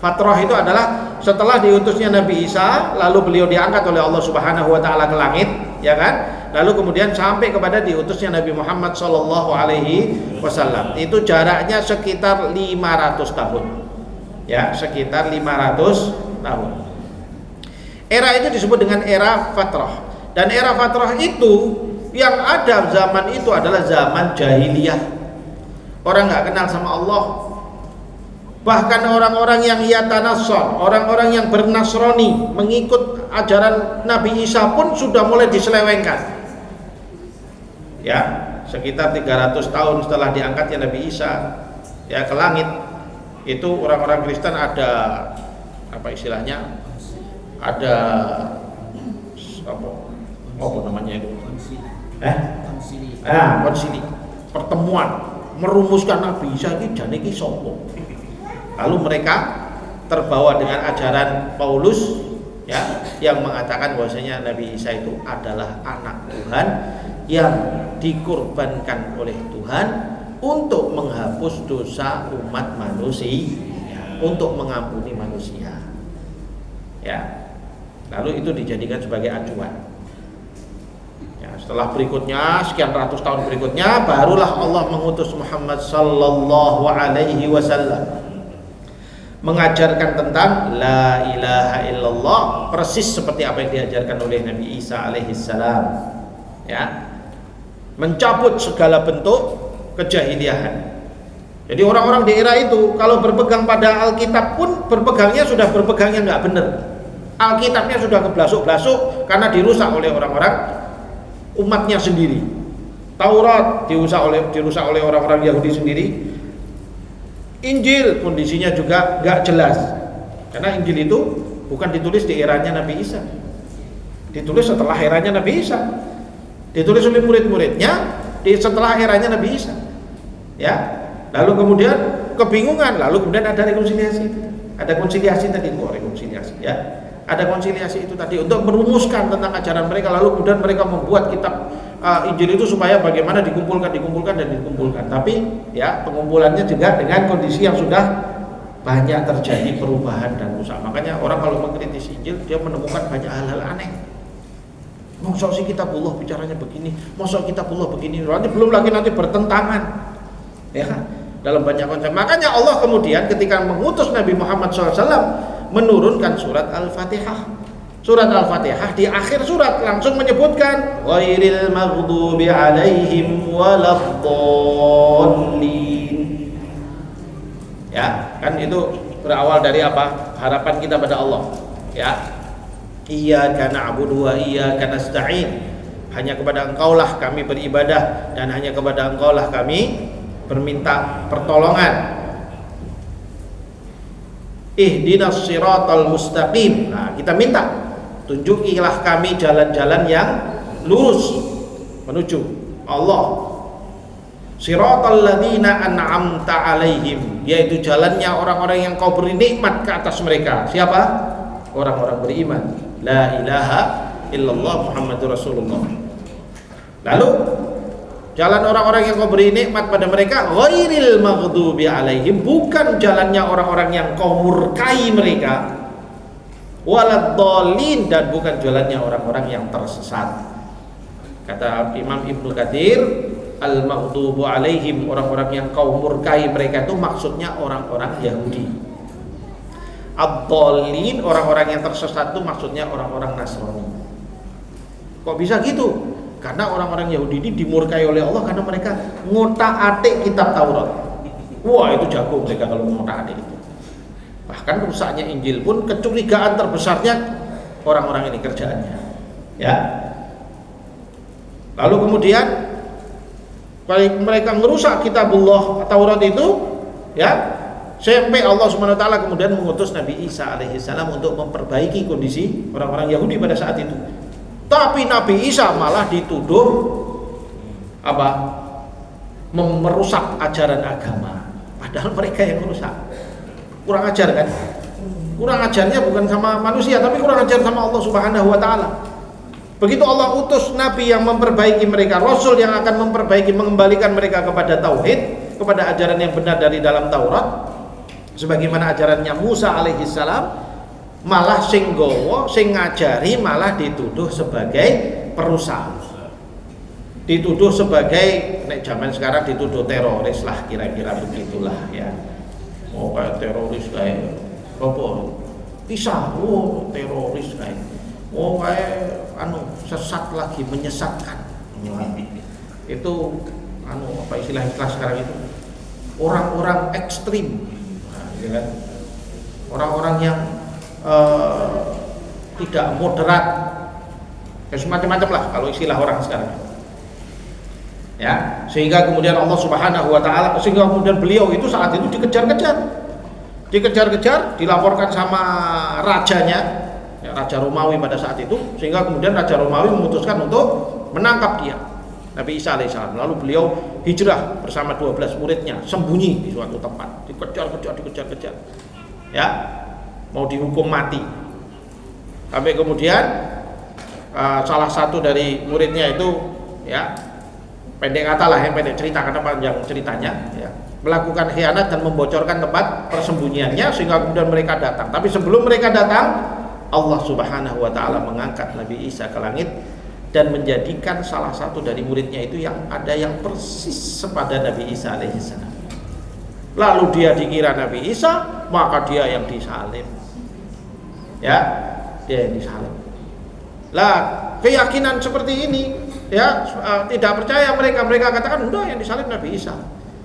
Fatrah itu adalah setelah diutusnya Nabi Isa, lalu beliau diangkat oleh Allah Subhanahu wa taala ke langit, ya kan? Lalu kemudian sampai kepada diutusnya Nabi Muhammad SAW. Itu jaraknya sekitar 500 tahun. Ya, sekitar 500 tahun. Era itu disebut dengan era fatrah. Dan era fatrah itu yang ada zaman itu adalah zaman jahiliyah. Orang nggak kenal sama Allah. Bahkan orang-orang yang yatanassar, orang-orang yang bernasrani, mengikut ajaran Nabi Isa pun sudah mulai diselewengkan. Ya, sekitar 300 tahun setelah diangkatnya Nabi Isa ya ke langit, itu orang-orang Kristen ada apa istilahnya? Ada apa namanya itu? Konsili. Pertemuan merumuskan Nabi Isa ini jane iki sapa. Lalu mereka terbawa dengan ajaran Paulus ya yang mengatakan bahwasanya Nabi Isa itu adalah anak Tuhan yang dikorbankan oleh Tuhan untuk menghapus dosa umat manusia, untuk mengampuni manusia. Ya. Lalu itu dijadikan sebagai acuan. Ya, setelah berikutnya sekian ratus tahun berikutnya barulah Allah mengutus Muhammad sallallahu alaihi wasallam mengajarkan tentang la ilaha illallah persis seperti apa yang diajarkan oleh Nabi Isa alaihissalam, ya, mencabut segala bentuk kejahiliahan. Jadi orang-orang di era itu kalau berpegang pada Alkitab pun berpegangnya sudah berpegangnya nggak benar. Alkitabnya sudah keblasuk-blasuk karena dirusak oleh orang-orang umatnya sendiri. Taurat dirusak oleh orang-orang Yahudi sendiri. Injil kondisinya juga nggak jelas karena Injil itu bukan ditulis di eranya Nabi Isa, ditulis setelah eranya Nabi Isa, ditulis oleh murid-muridnya setelah eranya Nabi Isa, ya. Lalu kemudian kebingungan, lalu kemudian ada rekonsiliasi itu, ada konsiliasi tadi, rekonsiliasi, ya, ada konsiliasi itu tadi untuk merumuskan tentang ajaran mereka, lalu kemudian mereka membuat kitab Injil itu supaya bagaimana dikumpulkan. Tapi ya pengumpulannya juga dengan kondisi yang sudah banyak terjadi perubahan dan rusak. Makanya orang kalau mengkritisi Injil dia menemukan banyak hal-hal aneh. Masa sih kitabullah bicaranya begini, masa kitabullah begini, nanti belum lagi nanti bertentangan, ya kan? Dalam banyak konsep. Makanya Allah kemudian ketika mengutus Nabi Muhammad SAW menurunkan surat Al-Fatihah. Surat Al-Fatihah di akhir surat langsung menyebutkan ghairil maghdubi alaihim waladdallin. Ya, kan itu berawal dari apa? Harapan kita pada Allah. Ya. Iyyaka na'budu wa iyyaka nasta'in. Hanya kepada Engkaulah kami beribadah dan hanya kepada Engkaulah kami berminta pertolongan. Ihdinas siratal mustaqim. Nah, kita minta tunjukilah kami jalan-jalan yang lurus menuju Allah. Siratal ladzina an'amta alaihim, yaitu jalannya orang-orang yang Kau beri nikmat ke atas mereka. Siapa? Orang-orang beriman. La ilaha illallah Muhammadur Rasulullah. Lalu jalan orang-orang yang Kau beri nikmat pada mereka, ghairil maghdubi alaihim, bukan jalannya orang-orang yang Kau murkai mereka, waladdallin, dan bukan jalannya orang-orang yang tersesat. Kata Imam Ibnu Katsir, al-maghdubu alaihim, orang-orang yang Kau murkai mereka itu maksudnya orang-orang Yahudi. Ad-dallin, orang-orang yang tersesat itu maksudnya orang-orang Nasrani. Kok bisa gitu? Karena orang-orang Yahudi ini dimurkai oleh Allah karena mereka ngotak-atik kitab Taurat. Wah, itu jago mereka kalau ngotak-atik itu. Bahkan rusaknya Injil pun kecurigaan terbesarnya orang-orang ini kerjaannya. Ya. Lalu kemudian mereka merusak kitabullah Taurat itu, ya. Sampai Allah SWT kemudian mengutus Nabi Isa alaihissalam untuk memperbaiki kondisi orang-orang Yahudi pada saat itu. Tapi Nabi Isa malah dituduh apa? Merusak ajaran agama. Padahal mereka yang merusak. Kurang ajar kan? Kurang ajarnya bukan sama manusia, tapi kurang ajar sama Allah Subhanahu wa taala. Begitu Allah utus nabi yang memperbaiki mereka, rasul yang akan memperbaiki, mengembalikan mereka kepada tauhid, kepada ajaran yang benar dari dalam Taurat, sebagaimana ajarannya Musa alaihissalam, malah sing gowo, sing ngajari malah dituduh sebagai perusak, dituduh sebagai, nek zaman sekarang dituduh teroris lah, kira-kira begitulah ya. Oh, kayak teroris kayak apa? Pisah, teroris kayak Oh, sesat lagi, menyesatkan. Itu apa istilah sekarang itu? Orang-orang ekstrim. Nah, gitu kan. Orang-orang yang tidak moderat. Ya semacam-macam lah kalau istilah orang sekarang. Ya, sehingga kemudian Allah Subhanahu wa taala, sehingga kemudian beliau itu saat itu dikejar-kejar, dilaporkan sama rajanya, ya, Raja Romawi pada saat itu, sehingga kemudian Raja Romawi memutuskan untuk menangkap dia, Nabi Isa alaihissalam. Lalu beliau hijrah bersama 12 muridnya, sembunyi di suatu tempat, dikejar-kejar, ya, mau dihukum mati. Sampai kemudian salah satu dari muridnya itu, ya, pendek kata lah, yang pendek cerita karena panjang ceritanya, ya, melakukan khianat dan membocorkan tempat persembunyiannya sehingga kemudian mereka datang. Tapi sebelum mereka datang, Allah Subhanahu wa taala mengangkat Nabi Isa ke langit dan menjadikan salah satu dari muridnya itu yang persis sepada Nabi Isa alaihissalam. Lalu dia dikira Nabi Isa, maka dia yang disalib. Ya, dia yang disalib. Lah, keyakinan seperti ini, ya, tidak percaya mereka katakan udah yang disalib Nabi Isa.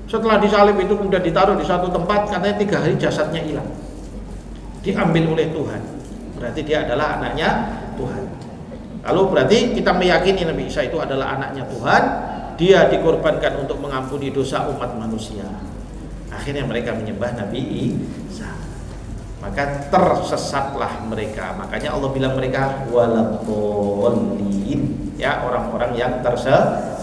Setelah disalib itu kemudian ditaruh di satu tempat, katanya 3 hari jasadnya hilang, diambil oleh Tuhan. Berarti dia adalah anaknya Tuhan. Lalu berarti kita meyakini Nabi Isa itu adalah anaknya Tuhan. Dia dikorbankan untuk mengampuni dosa umat manusia. Akhirnya mereka menyembah Nabi Isa. Maka tersesatlah mereka. Makanya Allah bilang mereka waladhdallin, ya, orang-orang yang tersesat.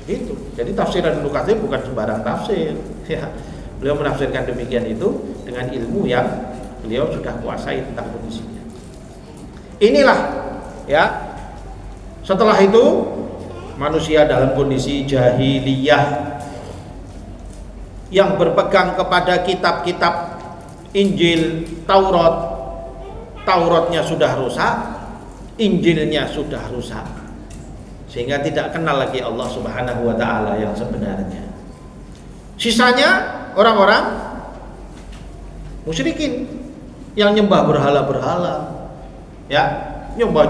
Itu. Jadi tafsiran Ibnu Katsir bukan sembarang tafsir, ya. Beliau menafsirkan demikian itu dengan ilmu yang beliau sudah kuasai tentang kondisinya. Inilah, ya. Setelah itu manusia dalam kondisi jahiliyah yang berpegang kepada kitab-kitab Injil, Tauratnya sudah rusak, Injilnya sudah rusak, sehingga tidak kenal lagi Allah Subhanahu wa taala yang sebenarnya. Sisanya orang-orang musyrikin yang nyembah berhala-berhala, ya, nyembah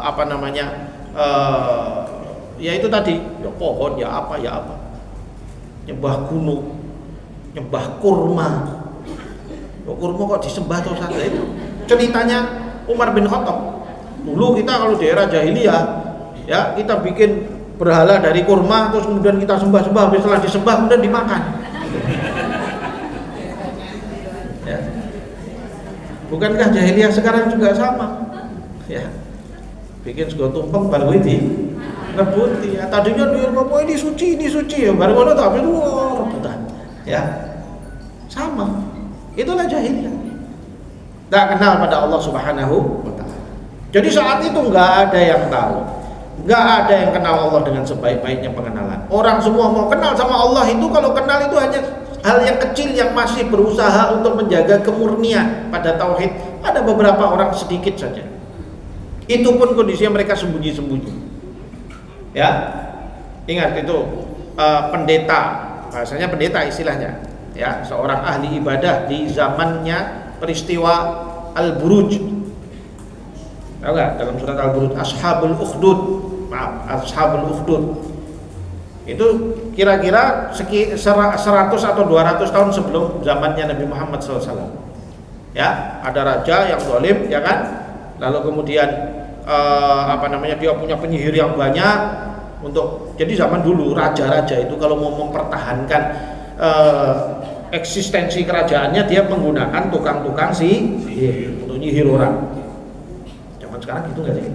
apa namanya, ya itu tadi, ya pohon, ya apa, nyembah gunung, nyembah kurma. Kurma kok disembah terus saja. Itu ceritanya Umar bin Khattab. Dulu kita kalau di era jahiliyah, ya, kita bikin berhala dari kurma, terus kemudian kita sembah-sembah, setelah disembah kemudian dimakan. Ya. Bukankah jahiliyah sekarang juga sama? Ya. Bikin sego tumpeng baru ini rebuti. Ya, tadinya dia ngomong ini suci ya, baru ngono tapi rebutan. Ya. Sama. Itulah jahiliyah. Tak kenal pada Allah Subhanahu wa taala. Jadi saat itu enggak ada yang tahu. Enggak ada yang kenal Allah dengan sebaik-baiknya pengenalan. Orang semua mau kenal sama Allah itu, kalau kenal itu hanya hal yang kecil yang masih berusaha untuk menjaga kemurnian pada tauhid. Ada beberapa orang sedikit saja. Itu pun kondisinya mereka sembunyi-sembunyi. Ya. Ingat itu pendeta, bahasanya pendeta istilahnya. Ya, seorang ahli ibadah di zamannya peristiwa Al-Buruj. Tahu enggak dalam surat Al-Buruj, Ashabul Ukhdud. Itu kira-kira 100 atau 200 tahun sebelum zamannya Nabi Muhammad SAW. Ya, ada raja yang zalim, ya kan? Lalu kemudian dia punya penyihir yang banyak untuk. Jadi zaman dulu raja-raja itu kalau mau mempertahankan eksistensi kerajaannya, dia menggunakan tukang-tukang sihir untuk nyihir orang. Zaman sekarang gitu nggak sih?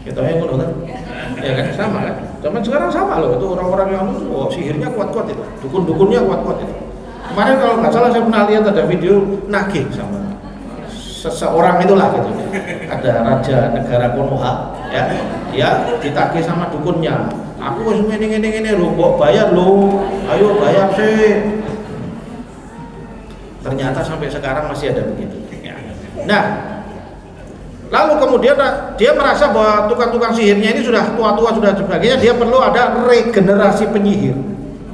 Kita yang ngono kan? Ya kan, sama kan? Zaman sekarang sama loh, itu orang-orang yang sihirnya kuat-kuat itu, dukun-dukunnya kuat-kuat itu. Kemarin kalau nggak salah saya pernah lihat ada video nagih sama seseorang itulah gitu. Ada raja negara Konoha, ya, dia ditagih sama dukunnya. Aku harus ngene lho, kok bayar lho, ayo bayar sih. Ternyata sampai sekarang masih ada begitu. Ya. Nah, lalu kemudian dia merasa bahwa tukang-tukang sihirnya ini sudah tua-tua, sudah sebagainya, dia perlu ada regenerasi penyihir.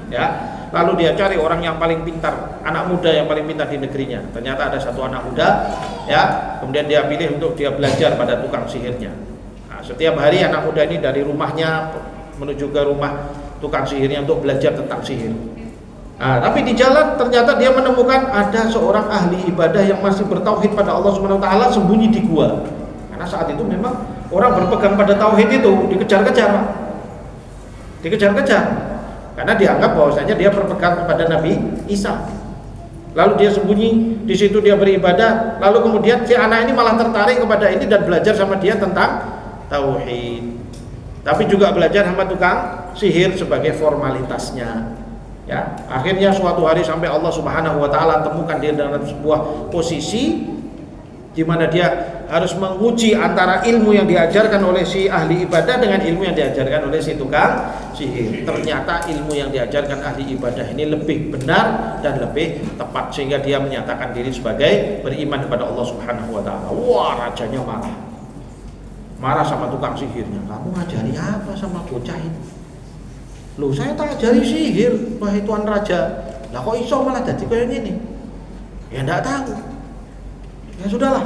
Ya. lalu dia cari orang yang paling pintar, anak muda yang paling pintar di negerinya. Ternyata ada satu anak muda, ya, kemudian dia pilih untuk dia belajar pada tukang sihirnya. Nah, setiap hari anak muda ini dari rumahnya menuju ke rumah tukang sihirnya untuk belajar tentang sihir. Nah, tapi di jalan ternyata dia menemukan ada seorang ahli ibadah yang masih bertauhid pada Allah Subhanahu wa taala sembunyi di gua. Karena saat itu memang orang berpegang pada tauhid itu dikejar-kejar. Karena dianggap bahwasanya dia berpegang kepada Nabi Isa. Lalu dia sembunyi di situ, dia beribadah, lalu kemudian si anak ini malah tertarik kepada ini dan belajar sama dia tentang tauhid. Tapi juga belajar sama tukang sihir sebagai formalitasnya. Ya, akhirnya suatu hari sampai Allah Subhanahu wa taala temukan dia dalam sebuah posisi di mana dia harus menguji antara ilmu yang diajarkan oleh si ahli ibadah dengan ilmu yang diajarkan oleh si tukang sihir. Ternyata ilmu yang diajarkan ahli ibadah ini lebih benar dan lebih tepat, sehingga dia menyatakan diri sebagai beriman kepada Allah Subhanahu wa taala. Wah, rajanya marah sama tukang sihirnya. Kamu ngajari apa sama bocah ini? Loh, saya tak ajari sihir, wahai tuan raja. Lah kok iso malah jadi kayak gini? Ya enggak tahu. Ya sudahlah,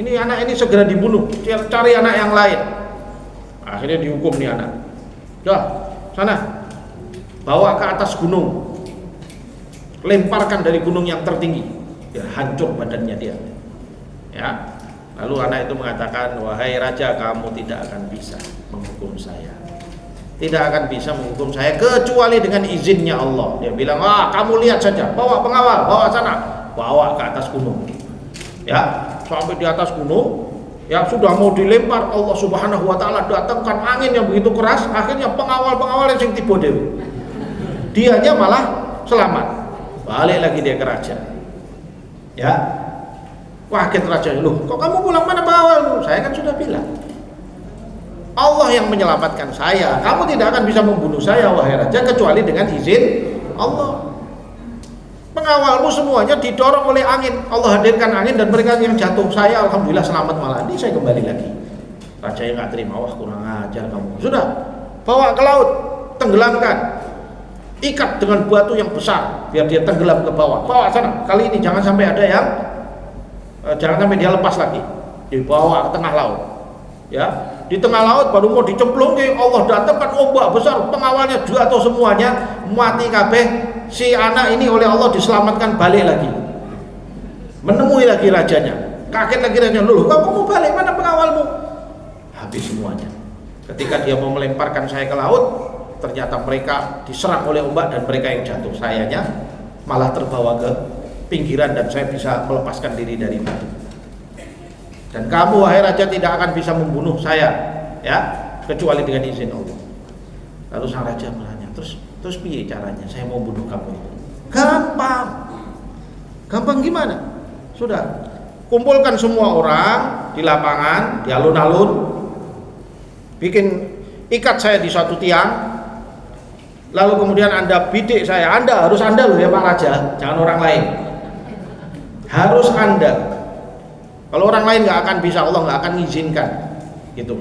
ini anak ini segera dibunuh, cari anak yang lain. Akhirnya dihukum nih anak. Dah, sana, bawa ke atas gunung, lemparkan dari gunung yang tertinggi, biar hancur badannya dia. Ya, lalu anak itu mengatakan, wahai raja, kamu tidak akan bisa menghukum saya. Tidak akan bisa menghukum saya kecuali dengan izinnya Allah. Dia bilang, kamu lihat saja, bawa pengawal, bawa sana, bawa ke atas gunung. Ya, sampai di atas gunung, ya sudah mau dilempar, Allah Subhanahu wa taala datangkan angin yang begitu keras, akhirnya pengawal-pengawal yang tiba dewe. Dianya malah selamat. Balik lagi dia ke raja. Ya. Kaget rajanya, "Loh, kok kamu pulang, mana pengawalmu?" "Saya kan sudah bilang, Allah yang menyelamatkan saya. Kamu tidak akan bisa membunuh saya, wahai raja, kecuali dengan izin Allah. Pengawalmu semuanya didorong oleh angin, Allah hadirkan angin dan mereka yang jatuh. Saya alhamdulillah selamat, malah ini saya kembali lagi." Raja yang nggak terima, wah kurang ajar kamu. Sudah, bawa ke laut, tenggelamkan, ikat dengan batu yang besar biar dia tenggelam ke bawah. Bawa sana, kali ini jangan sampai ada yang jangan sampai dia lepas lagi. Dibawa ke tengah laut. Ya, di tengah laut baru mau dicemplung, Allah datangkan ombak besar, pengawalnya jatuh semuanya, mati kabeh. Si anak ini oleh Allah diselamatkan, balik lagi, menemui lagi rajanya. Kaget lagi rajanya, "Loh, kamu mau balik, mana pengawalmu?" Habis semuanya. Ketika dia mau melemparkan saya ke laut, ternyata mereka diserang oleh ombak dan mereka yang jatuh. Sayanya malah terbawa ke pinggiran dan saya bisa melepaskan diri dari batu. Dan kamu, wahai raja, tidak akan bisa membunuh saya, ya, kecuali dengan izin Allah. Lalu sang raja bertanya, terus piye caranya saya mau bunuh kamu itu? Gampang gimana? Sudah, kumpulkan semua orang di lapangan, di alun-alun, bikin ikat saya di suatu tiang, lalu kemudian Anda bidik saya. Harus Anda loh ya Pak Raja, jangan orang lain. Harus Anda. Kalau orang lain nggak akan bisa, Allah nggak akan izinkan, gitu.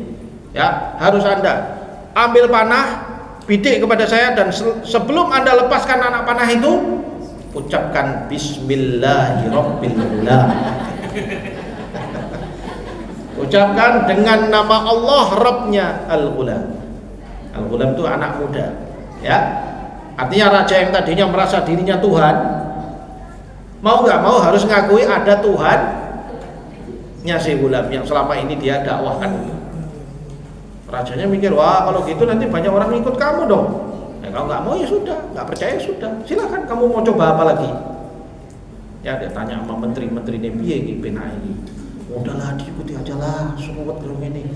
Ya, harus Anda ambil panah, bidik kepada saya, dan sebelum Anda lepaskan anak panah itu, ucapkan Bismillahirrahmanirrahim. Ucapkan dengan nama Allah, Rabbnya Al-Ghulam. Al-Ghulam itu anak muda, ya. Artinya raja yang tadinya merasa dirinya Tuhan, mau nggak mau harus ngakui ada Tuhan si Ghulam yang selama ini dia dakwahkan. Rajanya mikir, wah kalau gitu nanti banyak orang ikut kamu dong. Ya, kalau nggak mau ya sudah, nggak percaya sudah, silakan kamu mau coba apa lagi. Ya, dia tanya sama menteri-menteri piye iki penake iki. Udahlah diikuti aja lah, suwet belum ini.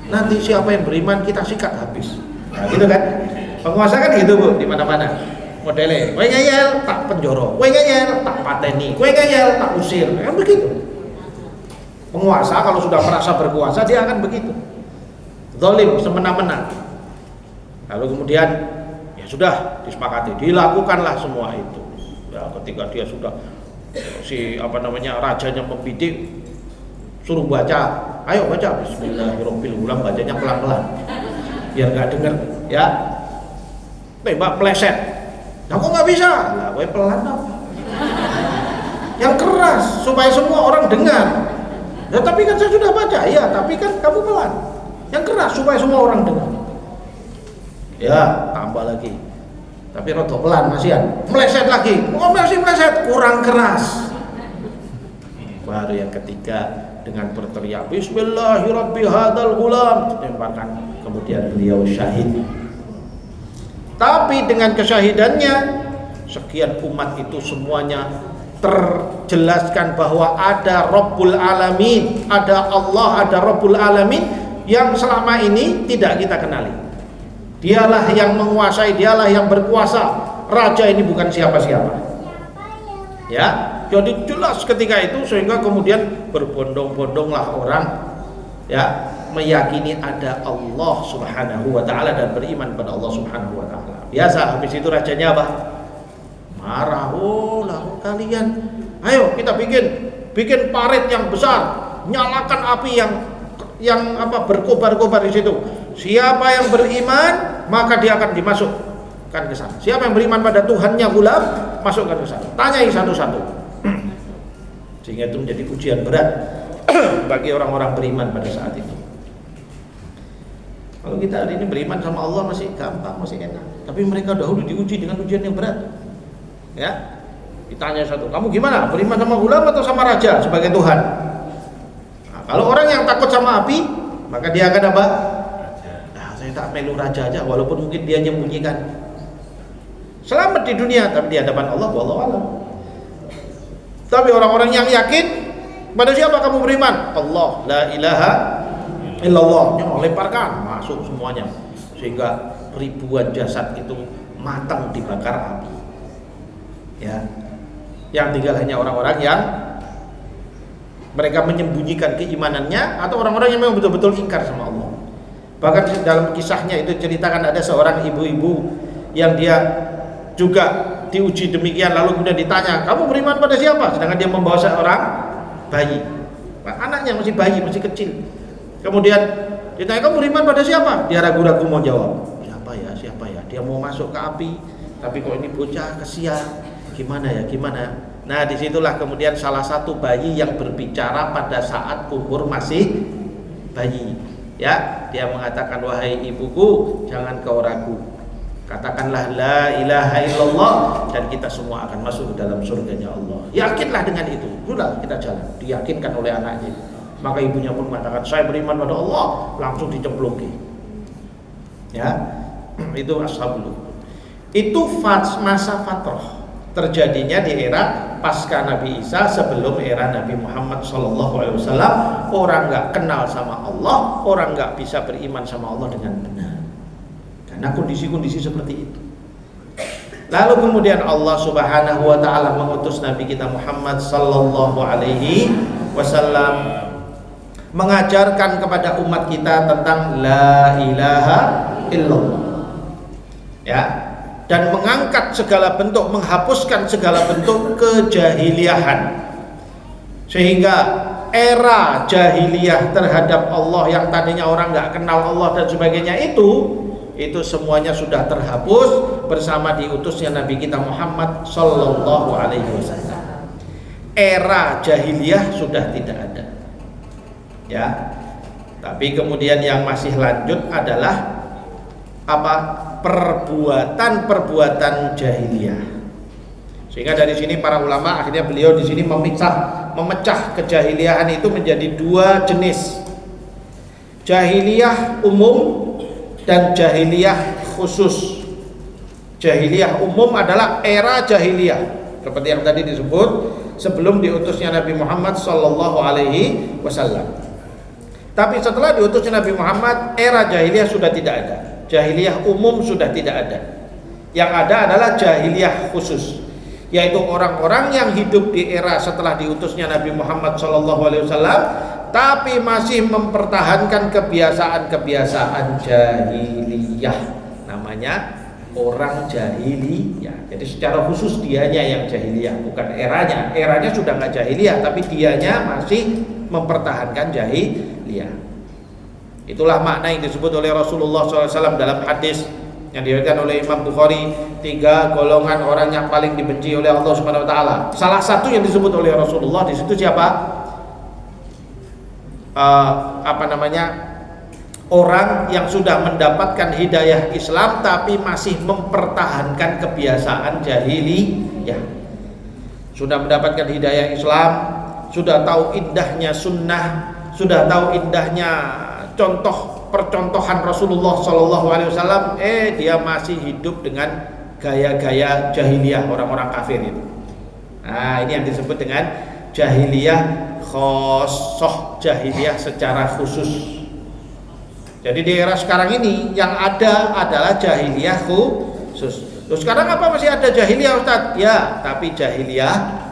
Nanti siapa yang beriman kita sikat habis. Nah, gitu kan? Penguasa kan gitu Bu, di mana-mana. Modelnya, kowe ngeyel tak penjara, kowe ngeyel tak pateni, kowe ngeyel tak usir. Kan begitu. Penguasa kalau sudah merasa berkuasa dia akan begitu, zalim semena-mena. Lalu kemudian ya sudah disepakati, dilakukanlah semua itu. Ya, ketika dia sudah rajanya membidik, suruh baca, ayo baca Bismillahirrahmanirrahim, bacanya pelan-pelan biar nggak dengar, ya. Tembak meleset, Kok nggak bisa? Lah, gue pelan dong. Yang keras supaya semua orang dengar. Ya, tapi kan saya sudah baca. Ya, tapi kan kamu pelan. Yang keras supaya semua orang dengar. Ya, tambah lagi. Tapi rodo pelan masihan. Meleset lagi. Masih meleset, kurang keras. Baru yang ketiga dengan berteriak Bismillahirrahmanirrahim ditembakkan, kemudian beliau syahid. Tapi dengan kesyahidannya sekian umat itu semuanya terjelaskan bahwa ada Rabbul Alamin, ada Allah, ada Rabbul Alamin yang selama ini tidak kita kenali. Dialah yang menguasai, dialah yang berkuasa. Raja ini bukan siapa-siapa. Ya, jadi jelas ketika itu, sehingga kemudian berbondong-bondonglah orang ya meyakini ada Allah Subhanahu wa taala dan beriman pada Allah Subhanahu wa taala. Biasa habis itu rajanya apa? Marah. Oh, lah kalian. Ayo kita bikin parit yang besar, nyalakan api yang berkobar-kobar di situ. Siapa yang beriman maka dia akan dimasukkan ke sana. Siapa yang beriman pada Tuhannya gulam, masukkan ke sana. Tanyai satu-satu. Sehingga itu menjadi ujian berat bagi orang-orang beriman pada saat itu. Kalau kita hari ini beriman sama Allah masih gampang, masih enak. Tapi mereka dahulu diuji dengan ujian yang berat. Ya, ditanya satu, kamu gimana? Beriman sama gulam atau sama raja sebagai Tuhan? Nah, kalau orang yang takut sama api, maka dia akan apa? Saya tak melu raja aja, walaupun mungkin dia menyembunyikan. Selamat di dunia, tapi di hadapan Allah, wallahu a'lam. Tapi orang-orang yang yakin, pada siapa kamu beriman? Allah, la ilaha illallah. Lemparkan, masuk semuanya. Sehingga ribuan jasad itu matang dibakar api. Ya, yang tinggal hanya orang-orang yang mereka menyembunyikan keimanannya, atau orang-orang yang memang betul-betul ingkar sama Allah. Bahkan dalam kisahnya itu ceritakan ada seorang ibu-ibu yang dia juga diuji demikian, lalu kemudian ditanya, kamu beriman pada siapa? Sedangkan dia membawa seorang bayi, anaknya masih bayi, masih kecil. Kemudian ditanya, kamu beriman pada siapa? Dia ragu-ragu mau jawab. Siapa ya? Dia mau masuk ke api, tapi kok ini bocah kesian, gimana ya? Nah, disitulah kemudian salah satu bayi yang berbicara pada saat umur masih bayi. Ya, dia mengatakan, wahai ibuku, jangan kau ragu. Katakanlah la ilaha illallah dan kita semua akan masuk ke dalam surganya Allah. Yakinlah dengan itu. Sudah, kita jalan. Diyakinkan oleh anaknya. Maka ibunya pun mengatakan, saya beriman pada Allah, langsung dicemplungin. Ya, itu ashabul. Itu masa fatrah. Terjadinya di era pasca Nabi Isa, sebelum era Nabi Muhammad SAW. Orang nggak kenal sama Allah, orang nggak bisa beriman sama Allah dengan benar, karena kondisi-kondisi seperti itu. Lalu kemudian Allah Subhanahu wa taala mengutus Nabi kita Muhammad sallallahu alaihi wasallam mengajarkan kepada umat kita tentang la ilaha illallah. Ya, dan mengangkat segala bentuk, menghapuskan segala bentuk kejahiliahan, sehingga era jahiliyah terhadap Allah yang tadinya orang nggak kenal Allah dan sebagainya itu semuanya sudah terhapus bersama diutusnya Nabi kita Muhammad Sallallahu Alaihi Wasallam. Era jahiliyah sudah tidak ada, ya. Tapi kemudian yang masih lanjut adalah apa? Perbuatan jahiliyah. Sehingga dari sini para ulama akhirnya beliau di sini memecah kejahiliahan itu menjadi dua jenis. Jahiliyah umum dan jahiliyah khusus. Jahiliyah umum adalah era jahiliyah, seperti yang tadi disebut sebelum diutusnya Nabi Muhammad sallallahu alaihi wasallam. Tapi setelah diutusnya Nabi Muhammad, era jahiliyah sudah tidak ada. Jahiliyah umum sudah tidak ada. Yang ada adalah jahiliyah khusus, yaitu orang-orang yang hidup di era setelah diutusnya Nabi Muhammad SAW, tapi masih mempertahankan kebiasaan-kebiasaan jahiliyah. Namanya orang jahiliyah. Jadi secara khusus dianya yang jahiliyah, bukan eranya. Eranya sudah nggak jahiliyah, tapi dianya masih mempertahankan jahiliyah. Itulah makna yang disebut oleh Rasulullah SAW dalam hadis yang diriwayatkan oleh Imam Bukhari, 3 golongan orang yang paling dibenci oleh Allah Subhanahu wa taala. Salah satu yang disebut oleh Rasulullah di situ siapa? Orang yang sudah mendapatkan hidayah Islam tapi masih mempertahankan kebiasaan jahiliyah. Sudah mendapatkan hidayah Islam, sudah tahu indahnya sunnah, sudah tahu indahnya contoh percontohan Rasulullah SAW, dia masih hidup dengan gaya-gaya jahiliyah orang-orang kafir itu. Nah, ini yang disebut dengan jahiliyah khosoh, jahiliyah secara khusus. Jadi di era sekarang ini yang ada adalah jahiliyah khusus. Terus sekarang apa masih ada jahiliyah, Ustaz? Ya, tapi jahiliyah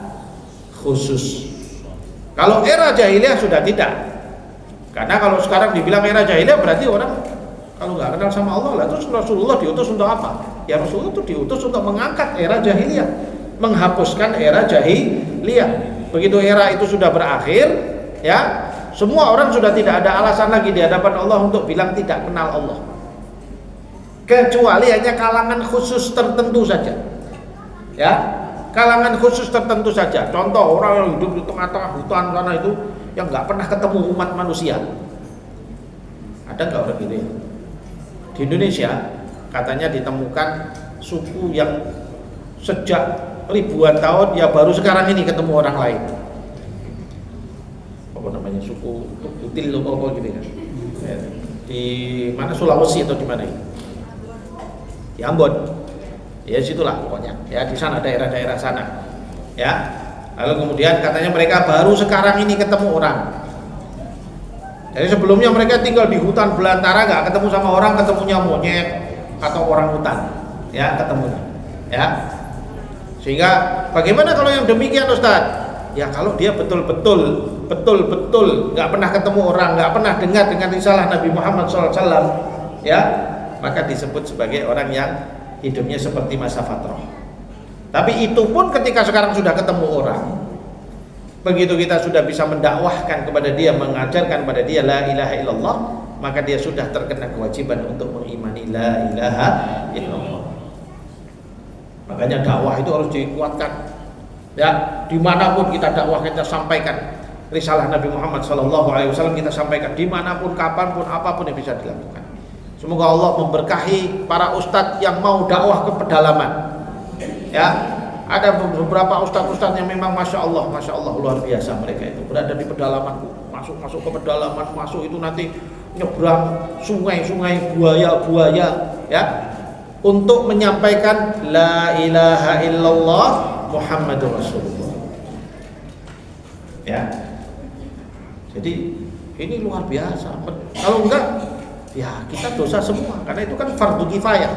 khusus. Kalau era jahiliyah sudah tidak. Karena kalau sekarang dibilang era jahiliyah berarti orang kalau nggak kenal sama Allah lah, terus Rasulullah diutus untuk apa? Ya Rasulullah itu diutus untuk mengangkat era jahiliyah, menghapuskan era jahiliyah. Begitu era itu sudah berakhir, ya semua orang sudah tidak ada alasan lagi di hadapan Allah untuk bilang tidak kenal Allah. Kecuali hanya kalangan khusus tertentu saja. Ya, kalangan khusus tertentu saja. Contoh orang yang hidup di tengah-tengah hutan sana itu yang nggak pernah ketemu umat manusia. Ada nggak orang gitu ya? Di Indonesia katanya ditemukan suku yang sejak ribuan tahun ya baru sekarang ini ketemu orang lain. Apa namanya, suku Kutil atau apa gitu ya? Di mana, Sulawesi atau di mana ini? Di Ambon. Ya situlah pokoknya. Ya di sana, daerah-daerah sana. Ya. Lalu kemudian katanya mereka baru sekarang ini ketemu orang. Jadi sebelumnya mereka tinggal di hutan belantara, nggak ketemu sama orang, ketemunya monyet atau orang hutan. Ya, ketemunya. Ya. Sehingga bagaimana kalau yang demikian, Ustaz? Ya kalau dia betul-betul nggak pernah ketemu orang, nggak pernah dengar dengan risalah Nabi Muhammad SAW, ya, maka disebut sebagai orang yang hidupnya seperti masa fatrah. Tapi itu pun ketika sekarang sudah ketemu orang, begitu kita sudah bisa mendakwahkan kepada dia, mengajarkan kepada dia la ilaha illallah, maka dia sudah terkena kewajiban untuk mengimani la ilaha illallah. Makanya dakwah itu harus dikuatkan. Ya, dimanapun kita dakwah, kita sampaikan risalah Nabi Muhammad SAW, kita sampaikan dimanapun, kapanpun, apapun yang bisa dilakukan. Semoga Allah memberkahi para ustadz yang mau dakwah ke pedalaman. Ya, ada beberapa ustadz-ustadz yang memang masya Allah luar biasa, mereka itu berada di pedalaman, masuk ke pedalaman, masuk itu nanti nyebrang sungai-sungai, buaya-buaya, ya, untuk menyampaikan la ilaha illallah Muhammadur Rasulullah. Ya. Jadi ini luar biasa. Kalau enggak, ya kita dosa semua. Karena itu kan fardu kifayah.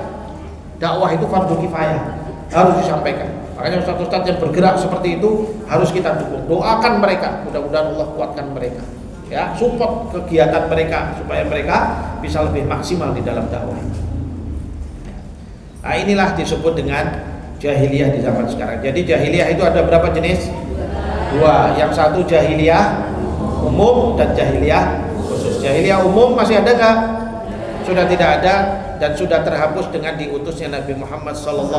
Dakwah itu fardu kifayah, harus disampaikan. Makanya ustaz-ustaz yang bergerak seperti itu harus kita dukung. Doakan mereka, mudah-mudahan Allah kuatkan mereka. Ya, support kegiatan mereka supaya mereka bisa lebih maksimal di dalam dakwah. Nah, inilah disebut dengan jahiliyah di zaman sekarang. Jadi jahiliyah itu ada berapa jenis? 2. Yang satu jahiliyah umum dan jahiliyah khusus. Jahiliyah umum masih ada nggak? Sudah tidak ada dan sudah terhapus dengan diutusnya Nabi Muhammad SAW.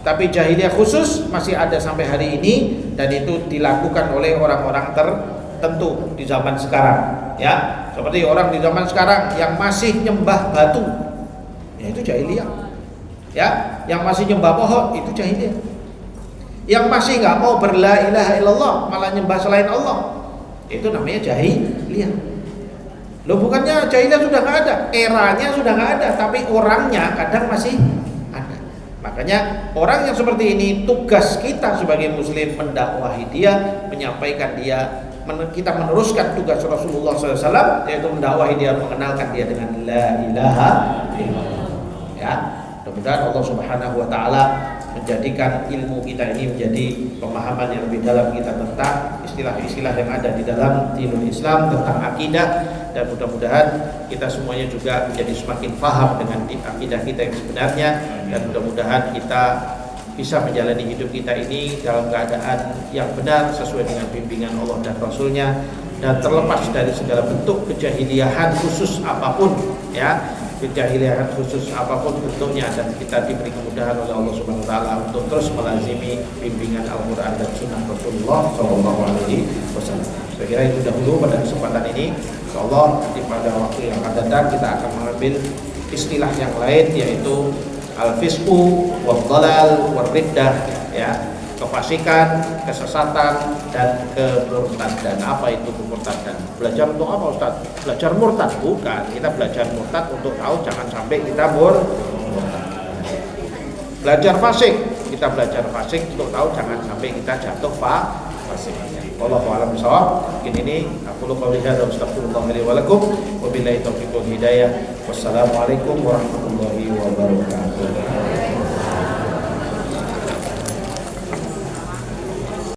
Tapi jahiliyah khusus masih ada sampai hari ini dan itu dilakukan oleh orang-orang tertentu di zaman sekarang. Ya, seperti orang di zaman sekarang yang masih nyembah batu, ya itu jahiliyah. Ya, yang masih nyembah pohon itu jahiliyah. Yang masih nggak mau berla ilaha illallah, malah nyembah selain Allah, itu namanya jahiliyah. Loh, bukannya jahiliyah sudah nggak ada, eranya sudah nggak ada, tapi orangnya kadang masih ada. Makanya orang yang seperti ini, tugas kita sebagai muslim mendakwahi dia, menyampaikan dia, kita meneruskan tugas Rasulullah SAW, yaitu mendakwahi dia, mengenalkan dia dengan la ilaha illallah. Ya. Mudah-mudahan Allah Subhanahu wa taala menjadikan ilmu kita ini menjadi pemahaman yang lebih dalam kita tentang istilah-istilah yang ada di dalam dinul Islam, tentang akidah, dan mudah-mudahan kita semuanya juga menjadi semakin paham dengan akidah kita yang sebenarnya, dan mudah-mudahan kita bisa menjalani hidup kita ini dalam keadaan yang benar sesuai dengan bimbingan Allah dan Rasulnya, dan terlepas dari segala bentuk kejahiliahan khusus apapun, ya. kejahilian khusus apapun bentuknya, dan kita diberi kemudahan oleh Allah Subhanahu wa taala untuk terus melazimi bimbingan Al-Qur'an dan sunnah Rasulullah sallallahu alaihi wasallam. Saya kira itu dahulu pada kesempatan ini. Insyaallah nanti pada waktu yang akan datang kita akan mengambil istilah yang lain, yaitu al-fisqu wad-dhalal war-riddah, ya, kefasikan, kesesatan, dan kemurtadan. Apa itu kemurtadan? Belajar untuk apa, Ustaz? Belajar murtad? Bukan. Kita belajar murtad untuk tahu jangan sampai kita murtad. Belajar fasik, kita belajar fasik untuk tahu jangan sampai kita jatuh fasik. Wallahu a'lam bishawab. Ini aku qouli hadza wa astaghfirullah li wa lakum wa billahi taufiq wal hidayah. Wassalamualaikum warahmatullahi wabarakatuh.